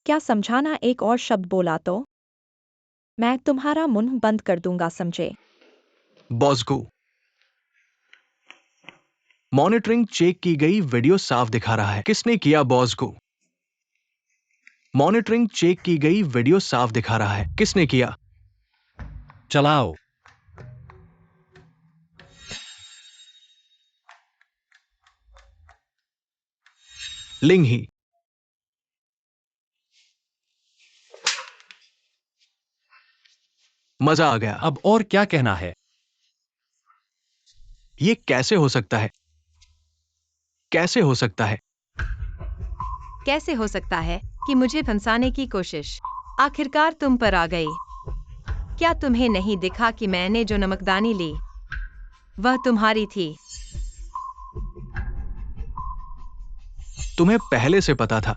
क्या समझाना? एक और शब्द बोला तो मैं तुम्हारा मुंह बंद कर दूंगा, समझे? बॉसगू, मॉनिटरिंग चेक की गई वीडियो साफ दिखा रहा है। किसने किया बॉसगू? मॉनिटरिंग चेक की गई वीडियो साफ दिखा रहा है। किसने किया? चलाओ। लिंग ही। मजा आ गया। अब और क्या कहना है? ये कैसे हो सकता है? कैसे हो सकता है? कैसे हो सकता है कि मुझे फंसाने की कोशिश आखिरकार तुम पर आ गई? क्या तुम्हें नहीं दिखा कि मैंने जो नमकदानी ली वह तुम्हारी थी? तुम्हें पहले से पता था।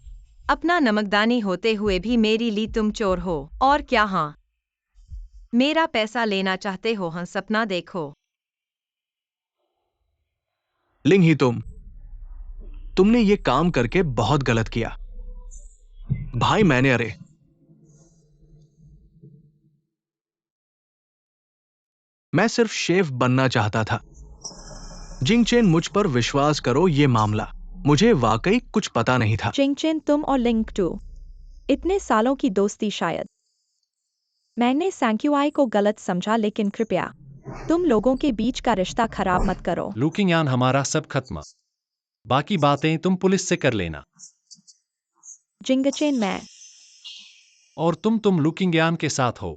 अपना नमकदानी होते हुए भी मेरी ली तुम चोर हो। और क्या? हाँ, मेरा पैसा लेना चाहते हो? हाँ, सपना देखो। लिंग ही, तुमने ये काम करके बहुत गलत किया। भाई मैंने मैं सिर्फ शेफ बनना चाहता था। जिंगचेन, मुझ पर विश्वास करो, ये मामला मुझे वाकई कुछ पता नहीं था। जिंगचेन, तुम और लिंग टू इतने सालों की दोस्ती, शायद मैंने सैंक्युआई को गलत समझा, लेकिन कृपया तुम लोगों के बीच का रिश्ता खराब मत करो। लू किंगयान, हमारा सब खत्म। बाकी बातें तुम पुलिस से कर लेना। जिंगचेन, मैं और तुम लू किंगयान के साथ हो।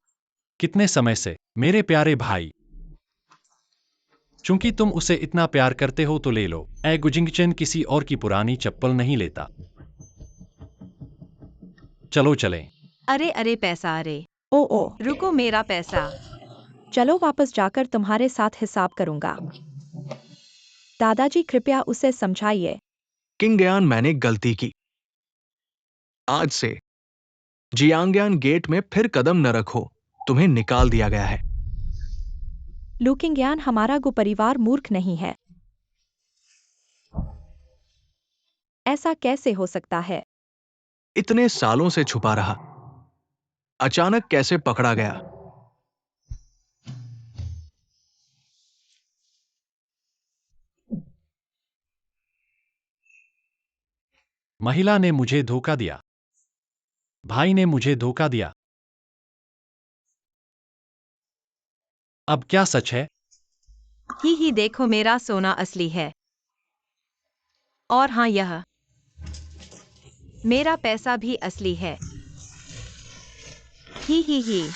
कितने समय से, मेरे प्यारे भाई? चूंकि तुम उसे इतना प्यार करते हो तो ले लो। गुजिंगचेन किसी और की पुरानी चप्पल नहीं लेता। चलो चलें। अरे अरे पैसा, अरे ओ रुको, मेरा पैसा। चलो वापस जाकर तुम्हारे साथ हिसाब करूंगा। दादाजी, कृपया उसे समझाइए। किंगयान, मैंने गलती की। आज से जियांगयान गेट में फिर कदम न रखो, तुम्हें निकाल दिया गया है। लू किंगयान, हमारा गु परिवार मूर्ख नहीं है। ऐसा कैसे हो सकता है? इतने सालों से छुपा रहा, अचानक कैसे पकड़ा गया? महिला ने मुझे धोखा दिया। भाई ने मुझे धोखा दिया। अब क्या सच है? ही देखो, मेरा सोना असली है। और हाँ, यह मेरा पैसा भी असली है। ही।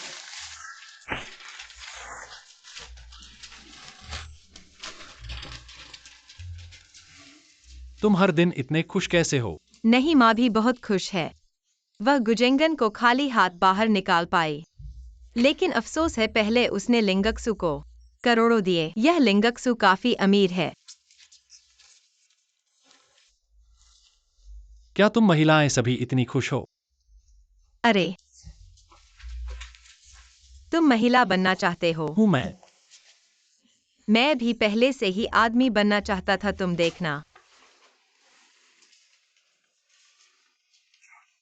तुम हर दिन इतने खुश कैसे हो? नहीं, माँ भी बहुत खुश है। वह गुजेंगन को खाली हाथ बाहर निकाल पाई। लेकिन अफसोस है, पहले उसने लिंगक्सु को करोड़ों दिए। यह लिंगक्सु काफी अमीर है। क्या तुम महिलाएं सभी इतनी खुश हो? अरे, तुम महिला बनना चाहते हो? हूं मैं। मैं भी पहले से ही आदमी बनना चाहता था, तुम देखना।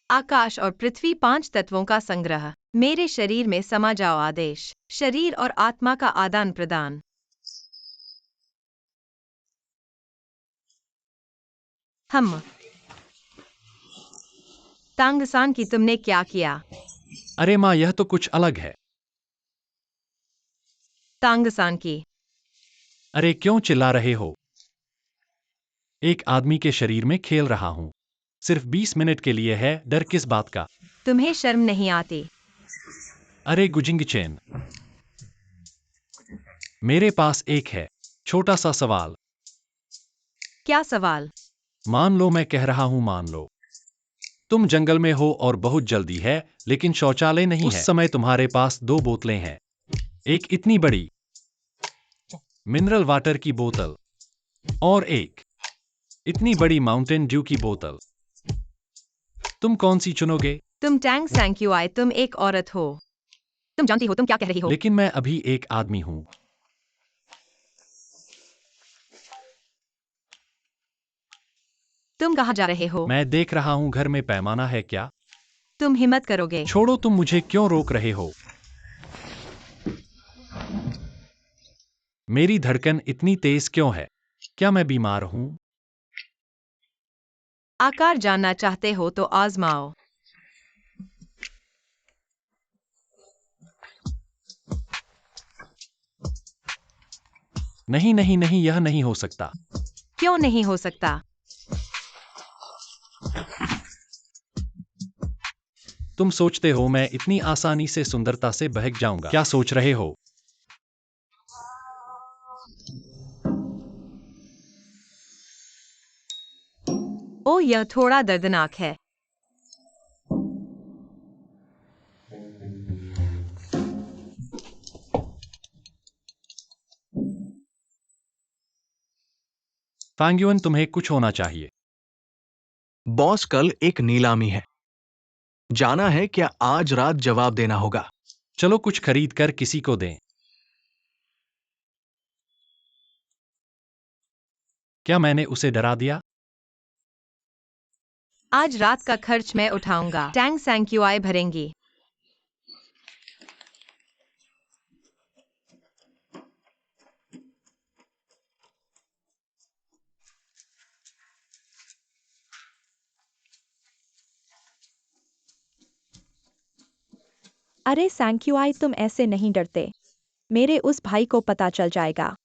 आकाश और पृथ्वी, 5 तत्वों का संग्रह। मेरे शरीर में समा जाओ। आदेश, शरीर और आत्मा का आदान प्रदान। हम तांगसान की, तुमने क्या किया? अरे माँ, यह तो कुछ अलग है। तांगसान की, अरे क्यों चिल्ला रहे हो? एक आदमी के शरीर में खेल रहा हूँ। सिर्फ 20 मिनट के लिए है, डर किस बात का? तुम्हें शर्म नहीं आती? अरे गुजिंग चेन, मेरे पास एक है छोटा सा सवाल। क्या सवाल? मान लो मैं कह रहा हूँ, मान लो तुम जंगल में हो और बहुत जल्दी है, लेकिन शौचालय नहीं है। उस समय तुम्हारे पास 2 बोतलें हैं। एक इतनी बड़ी मिनरल वाटर की बोतल और एक इतनी बड़ी माउंटेन ड्यू की बोतल। तुम कौन सी चुनोगे? तुम टैंग सैंक्यूआई, तुम एक औरत हो। तुम जानती हो तुम क्या कह रही हो? लेकिन मैं अभी एक आदमी हूँ। तुम कहाँ जा रहे हो? मैं देख रहा हूँ घर में पैमाना है क्या? तुम हिम्मत करोगे? छोड़ो, तुम मुझे क्यों रोक रहे हो? मेरी धड़कन इतनी तेज क्यों है? क्या मैं बीमार हूँ? आकार जानना चाहते हो तो आजमाओ। नहीं नहीं नहीं, यह नहीं हो सकता। क्यों नहीं हो सकता? तुम सोचते हो मैं इतनी आसानी से सुंदरता से बहक जाऊंगा? क्या सोच रहे हो? ओ, यह थोड़ा दर्दनाक है। फांग्युअन, तुम्हें कुछ होना चाहिए। बॉस, कल एक नीलामी है, जाना है क्या? आज रात जवाब देना होगा। चलो कुछ खरीद कर किसी को दें। क्या मैंने उसे डरा दिया? आज रात का खर्च मैं उठाऊंगा। टैंग सैंक्यूआई भरेंगी। अरे सैंक्यूआई, तुम ऐसे नहीं डरते। मेरे उस भाई को पता चल जाएगा।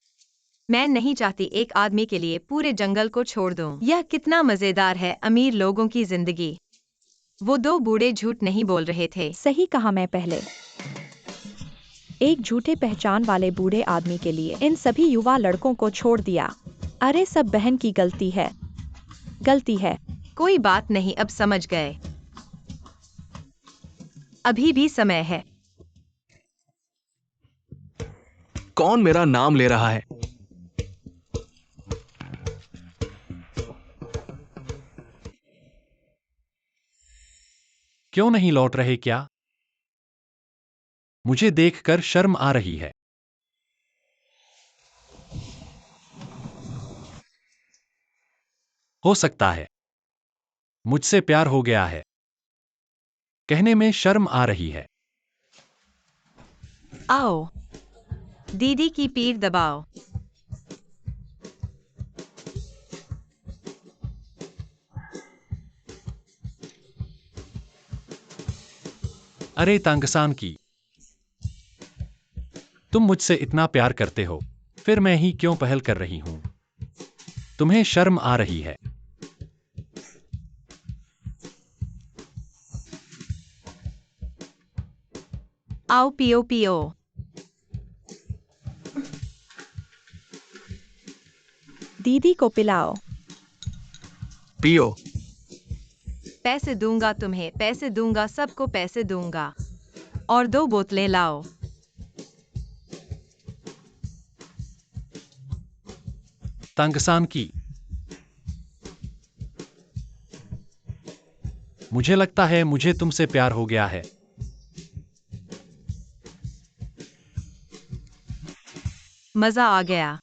मैं नहीं चाहती एक आदमी के लिए पूरे जंगल को छोड़ दूं। यह कितना मजेदार है, अमीर लोगों की जिंदगी। वो 2 बूढ़े झूठ नहीं बोल रहे थे। सही कहा मैं पहले। एक झूठे पहचान वाले बूढ़े आदमी के लिए इन सभी युवा लड़कों को छोड़ दिया। अरे सब बहन की गलती है। गलती है। कोई बात नहीं, अब समझ गए। अभी भी समय है। कौन मेरा नाम ले रहा है? क्यों नहीं लौट रहे क्या? मुझे देखकर शर्म आ रही है। हो सकता है मुझसे प्यार हो गया है। कहने में शर्म आ रही है। आओ, दीदी की पीठ दबाओ। अरे तांगसान की, तुम मुझसे इतना प्यार करते हो, फिर मैं ही क्यों पहल कर रही हूं? तुम्हें शर्म आ रही है। आओ पियो पियो। दीदी को पिलाओ। पियो। पैसे दूंगा तुम्हें, पैसे दूंगा, सबको पैसे दूंगा। और 2 बोतलें लाओ। तांगसान की, मुझे लगता है मुझे तुमसे प्यार हो गया है। मजा आ गया।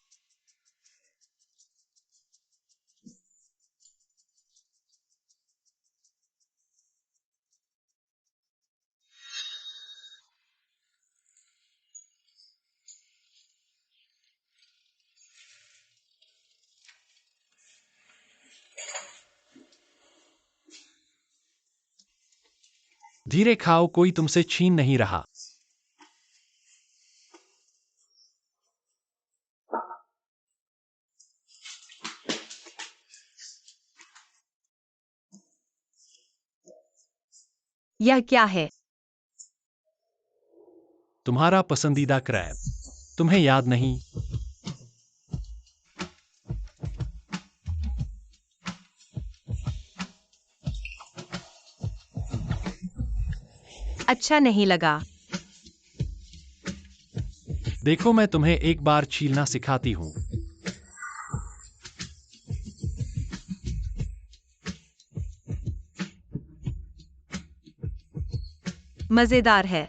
धीरे खाओ, कोई तुमसे छीन नहीं रहा। यह क्या है? तुम्हारा पसंदीदा क्रैब। तुम्हें याद नहीं? अच्छा नहीं लगा। देखो, मैं तुम्हें एक बार छीलना सिखाती हूँ। मजेदार है।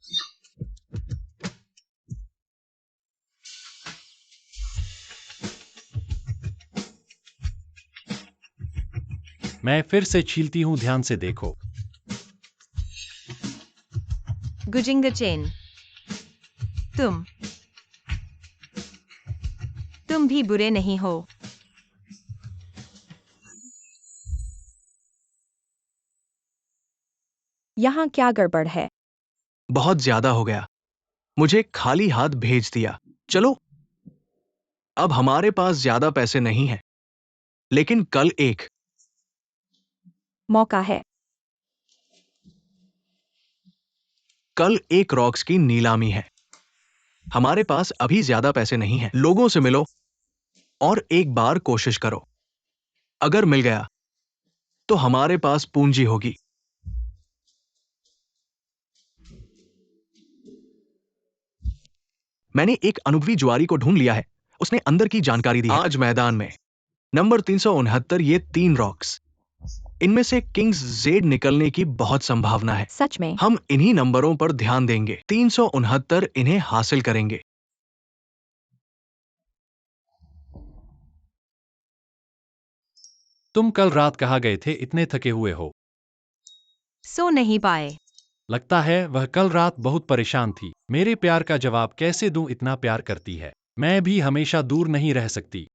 मैं फिर से छीलती हूँ, ध्यान से देखो। गुजिंग चेन। तुम भी बुरे नहीं हो। यहाँ क्या गड़बड़ है? बहुत ज्यादा हो गया। मुझे खाली हाथ भेज दिया। चलो, अब हमारे पास ज्यादा पैसे नहीं हैं, लेकिन कल एक मौका है। कल एक रॉक्स की नीलामी है। हमारे पास अभी ज्यादा पैसे नहीं हैं। लोगों से मिलो और एक बार कोशिश करो। अगर मिल गया तो हमारे पास पूंजी होगी। मैंने एक अनुभवी जुआरी को ढूंढ लिया है। उसने अंदर की जानकारी दी है। आज मैदान में नंबर 369, ये 3 रॉक्स। इनमें से किंग्स जेड निकलने की बहुत संभावना है। सच में? हम इन्हीं नंबरों पर ध्यान देंगे। 369 इन्हें हासिल करेंगे। तुम कल रात कहाँ गए थे? इतने थके हुए हो। सो नहीं पाए। लगता है वह कल रात बहुत परेशान थी। मेरे प्यार का जवाब कैसे दूं? इतना प्यार करती है। मैं भी हमेशा दूर नहीं रह सकती।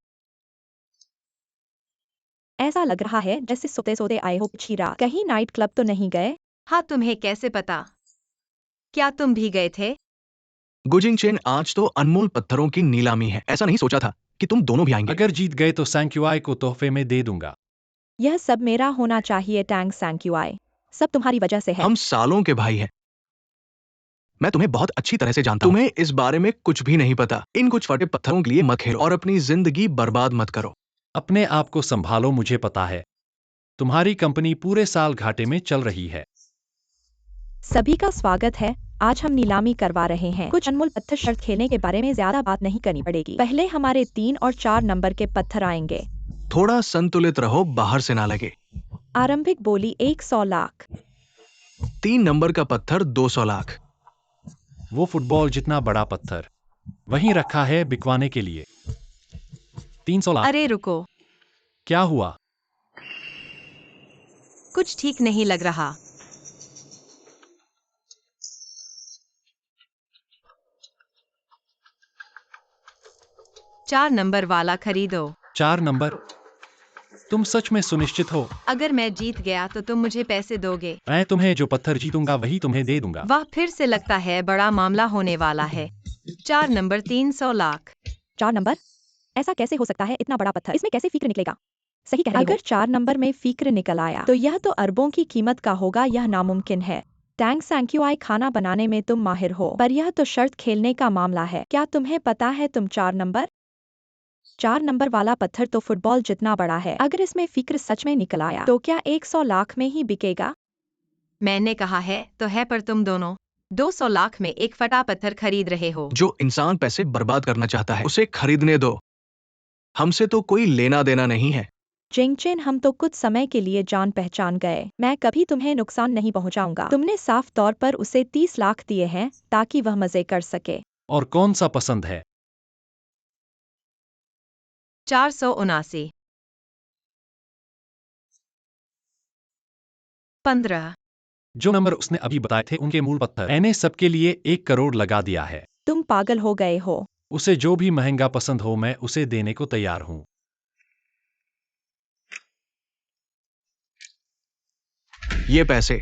ऐसा लग रहा है जैसे सोते सोते आए हो पिछली रात। कहीं नाइट क्लब तो नहीं गए? हाँ, तुम्हें कैसे पता? क्या तुम भी गए थे? गुजिंग चेन, आज तो अनमोल पत्थरों की नीलामी है। ऐसा नहीं सोचा था कि तुम दोनों भी आएंगे। अगर जीत गए तो सैंक्यूआई को तोहफे में दे दूंगा। यह सब मेरा होना चाहिए टैंग सैंक्यूआई। सब तुम्हारी वजह से है। हम सालों के भाई हैं। मैं तुम्हें बहुत अच्छी तरह से जानता हूं। तुम्हें इस बारे में कुछ भी नहीं पता। इन कुछ फटे पत्थरों के लिए मत खेलो और अपनी जिंदगी बर्बाद मत करो। अपने आप को संभालो, मुझे पता है तुम्हारी कंपनी पूरे साल घाटे में चल रही है। सभी का स्वागत है। आज हम नीलामी करवा रहे हैं। कुछ अनमोल पत्थर। शर्त खेलने के बारे में ज्यादा बात नहीं करनी पड़ेगी। पहले हमारे 3 और 4 नंबर के पत्थर आएंगे। थोड़ा संतुलित रहो, बाहर से ना लगे। आरंभिक बोली 100 लाख। 3 नंबर का पत्थर 200 लाख। वो फुटबॉल जितना बड़ा पत्थर वहीं रखा है बिकवाने के लिए। 300 लाख। अरे रुको, क्या हुआ? कुछ ठीक नहीं लग रहा। चार नंबर वाला खरीदो। 4 नंबर? तुम सच में सुनिश्चित हो? अगर मैं जीत गया तो तुम मुझे पैसे दोगे? मैं तुम्हें जो पत्थर जीतूंगा वही तुम्हें दे दूंगा। वाह, फिर से लगता है बड़ा मामला होने वाला है। 4 नंबर 300 लाख। 4 नंबर? ऐसा कैसे हो सकता है? इतना बड़ा पत्थर, इसमें कैसे फिक्र निकलेगा? सही कह रहे हो। अगर 4 नंबर में फिक्र निकल आया तो यह तो अरबों की कीमत का होगा। यह नामुमकिन है। टैंग सैंक्यूआई, खाना बनाने में तुम माहिर हो, पर यह तो शर्त खेलने का मामला है। क्या तुम्हें पता है तुम 4 नंबर वाला पत्थर तो फुटबॉल जितना बड़ा है। अगर इसमें फिक्र सच में निकल आया तो क्या 100 लाख में ही बिकेगा? मैंने कहा है तो है, पर तुम दोनों 200 लाख में एक फटा पत्थर खरीद रहे हो। जो इंसान पैसे बर्बाद करना चाहता है उसे खरीदने दो। हमसे तो कोई लेना देना नहीं है। जिंगचेन, हम तो कुछ समय के लिए जान पहचान गए। मैं कभी तुम्हें नुकसान नहीं पहुंचाऊंगा। तुमने साफ तौर पर उसे 30 लाख दिए हैं ताकि वह मजे कर सके। और कौन सा पसंद है? 479। 15। जो नंबर उसने अभी बताए थे उनके मूल पत्थर। मैंने सबके लिए 1 करोड़ लगा दिया है। तुम पागल हो गए हो। उसे जो भी महंगा पसंद हो मैं उसे देने को तैयार हूं। ये पैसे,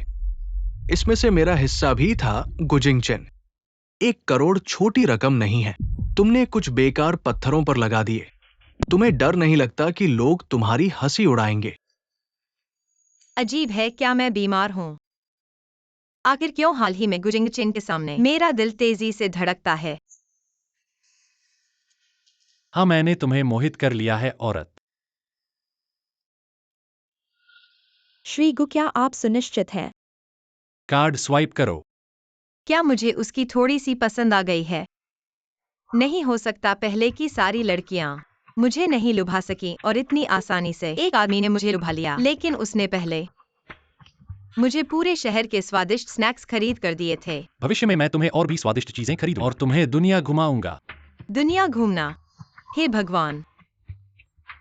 इसमें से मेरा हिस्सा भी था। गुजिंग चेन, 1 करोड़ छोटी रकम नहीं है। तुमने कुछ बेकार पत्थरों पर लगा दिए। तुम्हें डर नहीं लगता कि लोग तुम्हारी हंसी उड़ाएंगे? अजीब है, क्या मैं बीमार हूँ? आखिर क्यों हाल ही में गुजिंग चेन के सामने मेरा दिल तेजी से धड़कता है? हाँ, मैंने तुम्हें मोहित कर लिया है औरत। श्री गु, क्या आप सुनिश्चित हैं? कार्ड स्वाइप करो। क्या मुझे उसकी थोड़ी सी पसंद आ गई है? नहीं हो सकता पहले की सारी लड़कियां मुझे नहीं लुभा सकी और इतनी आसानी से एक आदमी ने मुझे लुभा लिया, लेकिन उसने पहले मुझे पूरे शहर के स्वादिष्ट स्नैक्स खरीद कर दिए थे। भविष्य में मैं तुम्हें और भी स्वादिष्ट चीजें खरीदूं और तुम्हें दुनिया घुमाऊंगा। दुनिया घूमना? हे भगवान,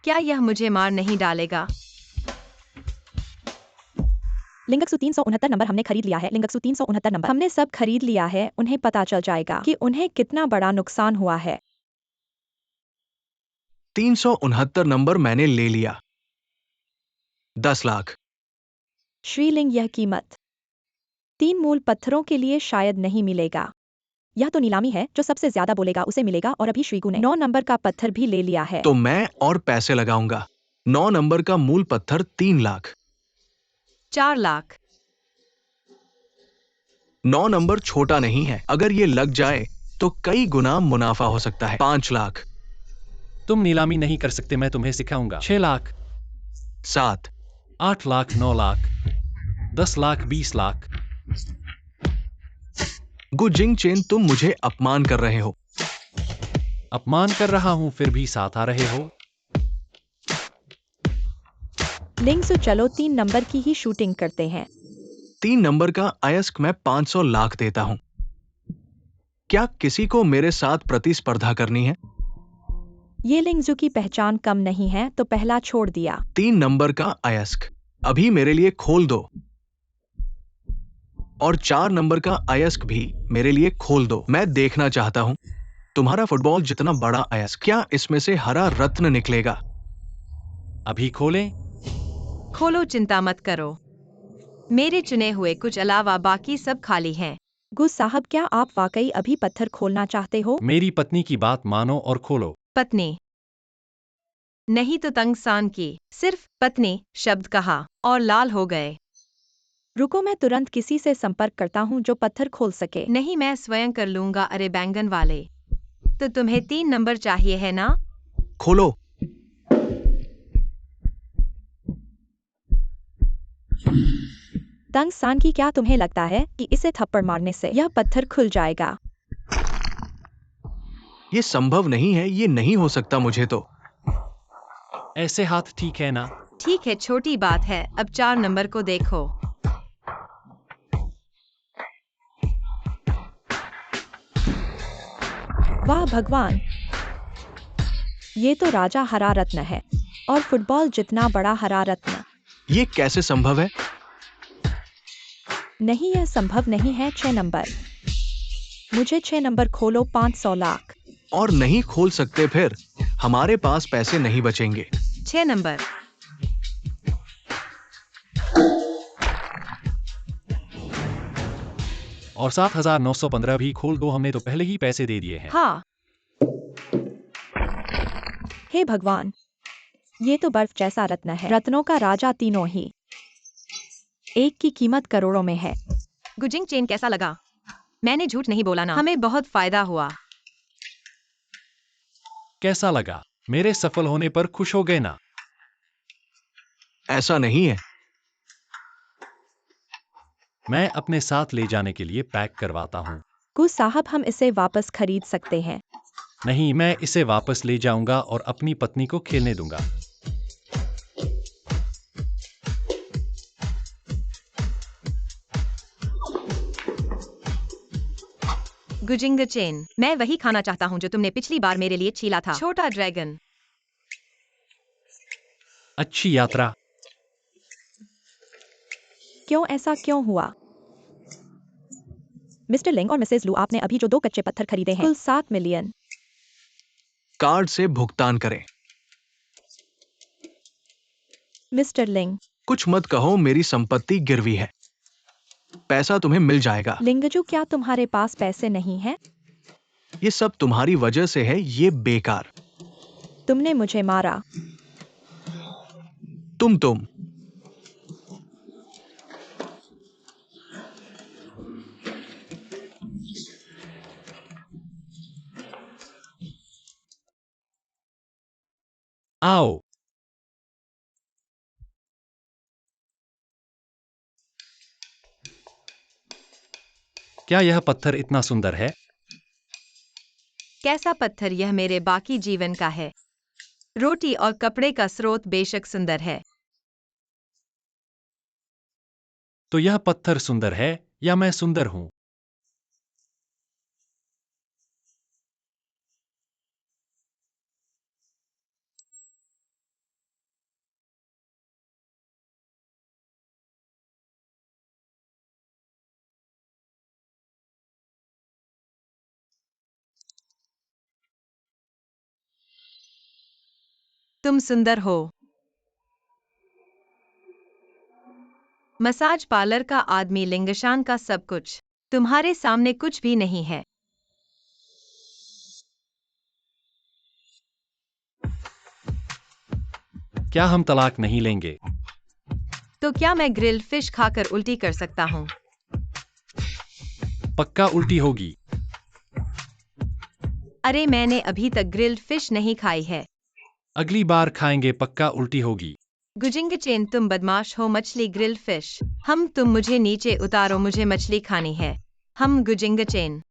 क्या यह मुझे मार नहीं डालेगा? लिंगक्सु 369 नंबर हमने खरीद लिया है। लिंगक्सु 369 नंबर हमने सब खरीद लिया है। उन्हें पता चल जाएगा कि उन्हें कितना बड़ा नुकसान हुआ है। 369 नंबर मैंने ले लिया। 10 लाख। श्रीलिंग, यह कीमत 3 मूल पत्थरों के लिए शायद नहीं मिलेगा। यह तो नीलामी है, जो सबसे ज्यादा बोलेगा उसे मिलेगा, और अभी श्रीगु ने 9 नंबर का पत्थर भी ले लिया है। तो मैं और पैसे लगाऊंगा। 9 नंबर का मूल पत्थर 3 लाख। 4 लाख। 9 नंबर छोटा नहीं है, अगर ये लग जाए तो कई गुना मुनाफा हो सकता है। 5 लाख। तुम नीलामी नहीं कर सकते, मैं तुम्हें सिखाऊंगा। 6 लाख। 7। 8 लाख। 9 लाख। 10 लाख। 20 लाख। गुजिंग चेन, तुम मुझे अपमान कर रहे हो। अपमान कर रहा हूं, फिर भी साथ आ रहे हो। लिंगसु, चलो 3 नंबर की ही शूटिंग करते हैं। 3 नंबर का अयस्क मैं 500 लाख देता हूं। क्या किसी को मेरे साथ प्रतिस्पर्धा करनी है? ये लिंगजू की पहचान कम नहीं है, तो पहला छोड़ दिया। 3 नंबर का अयस्क अभी मेरे लिए खोल दो, और 4 नंबर का अयस्क भी मेरे लिए खोल दो। मैं देखना चाहता हूं तुम्हारा फुटबॉल जितना बड़ा अयस्क, क्या इसमें से हरा रत्न निकलेगा? अभी खोलें? खोलो, चिंता मत करो। मेरे चुने हुए कुछ अलावा बाकी सब खाली हैं। गु साहब, क्या आप वाकई अभी पत्थर खोलना चाहते हो? मेरी पत्नी की बात मानो और खोलो। पत्नी नहीं तो तंगसान की। सिर्फ पत्नी शब्द कहा और लाल हो गए। रुको, मैं तुरंत किसी से संपर्क करता हूँ जो पत्थर खोल सके। नहीं, मैं स्वयं कर लूंगा। अरे बैंगन वाले, तो तुम्हें 3 नंबर चाहिए है ना? खोलो। तंगसान की, क्या तुम्हें लगता है कि इसे थप्पड़ मारने से यह पत्थर खुल जाएगा? ये संभव नहीं है, ये नहीं हो सकता। मुझे तो ऐसे हाथ ठीक है ना? ठीक है, छोटी बात है। अब 4 नंबर को देखो। वाह भगवान, ये तो राजा हरा रत्न है, और फुटबॉल जितना बड़ा हरा रत्न। ये कैसे संभव है? नहीं, यह संभव नहीं है। 6 नंबर, मुझे 6 नंबर खोलो। 500 लाख। और नहीं खोल सकते, फिर हमारे पास पैसे नहीं बचेंगे। 6 नंबर। और 7,915 भी खोल दो, हमने तो पहले ही पैसे दे दिए हैं। हाँ। हे भगवान, ये तो बर्फ जैसा रत्न है। रत्नों का राजा, तीनों ही। एक की कीमत करोड़ों में है। गुजिंग चेन, कैसा लगा? मैंने झूठ नहीं बोला ना? हमें बहुत फायदा हुआ। कैसा लगा? मेरे सफल होने पर खुश हो गए ना? ऐसा नहीं है। मैं अपने साथ ले जाने के लिए पैक करवाता हूँ। गु साहब, हम इसे वापस खरीद सकते हैं। नहीं, मैं इसे वापस ले जाऊंगा और अपनी पत्नी को खेलने दूंगा। गुजिंग चेन, मैं वही खाना चाहता हूँ जो तुमने पिछली बार मेरे लिए छीला था। छोटा ड्रैगन। अच्छी यात्रा। क्यों, ऐसा क्यों हुआ? मिस्टर लिंग और मिसेस लू, आपने अभी जो 2 कच्चे पत्थर खरीदे हैं, कुल 7 मिलियन। कार्ड से भुगतान करें। मिस्टर लिंग। कुछ मत कहो, मेरी संपत्ति गिरवी है। पैसा तुम्हें मिल जाएगा। लिंगजू, क्या तुम्हारे पास पैसे नहीं हैं? ये सब तुम्हारी वजह से है, ये बेकार। तुमने मुझे मारा। तुम आओ। क्या यह पत्थर इतना सुंदर है? कैसा पत्थर, यह मेरे बाकी जीवन का है। रोटी और कपड़े का स्रोत बेशक सुंदर है। तो यह पत्थर सुंदर है या मैं सुंदर हूं? तुम सुंदर हो। मसाज पार्लर का आदमी, लिंगशान का सब कुछ। तुम्हारे सामने कुछ भी नहीं है। क्या हम तलाक नहीं लेंगे? तो क्या मैं ग्रिल्ड फिश खाकर उल्टी कर सकता हूँ? पक्का उल्टी होगी। अरे, मैंने अभी तक ग्रिल्ड फिश नहीं खाई है। अगली बार खाएंगे, पक्का उल्टी होगी। गुजिंगचेन, तुम बदमाश हो। मछली, ग्रिल्ड फिश। तुम मुझे नीचे उतारो, मुझे मछली खानी है। गुजिंगचेन।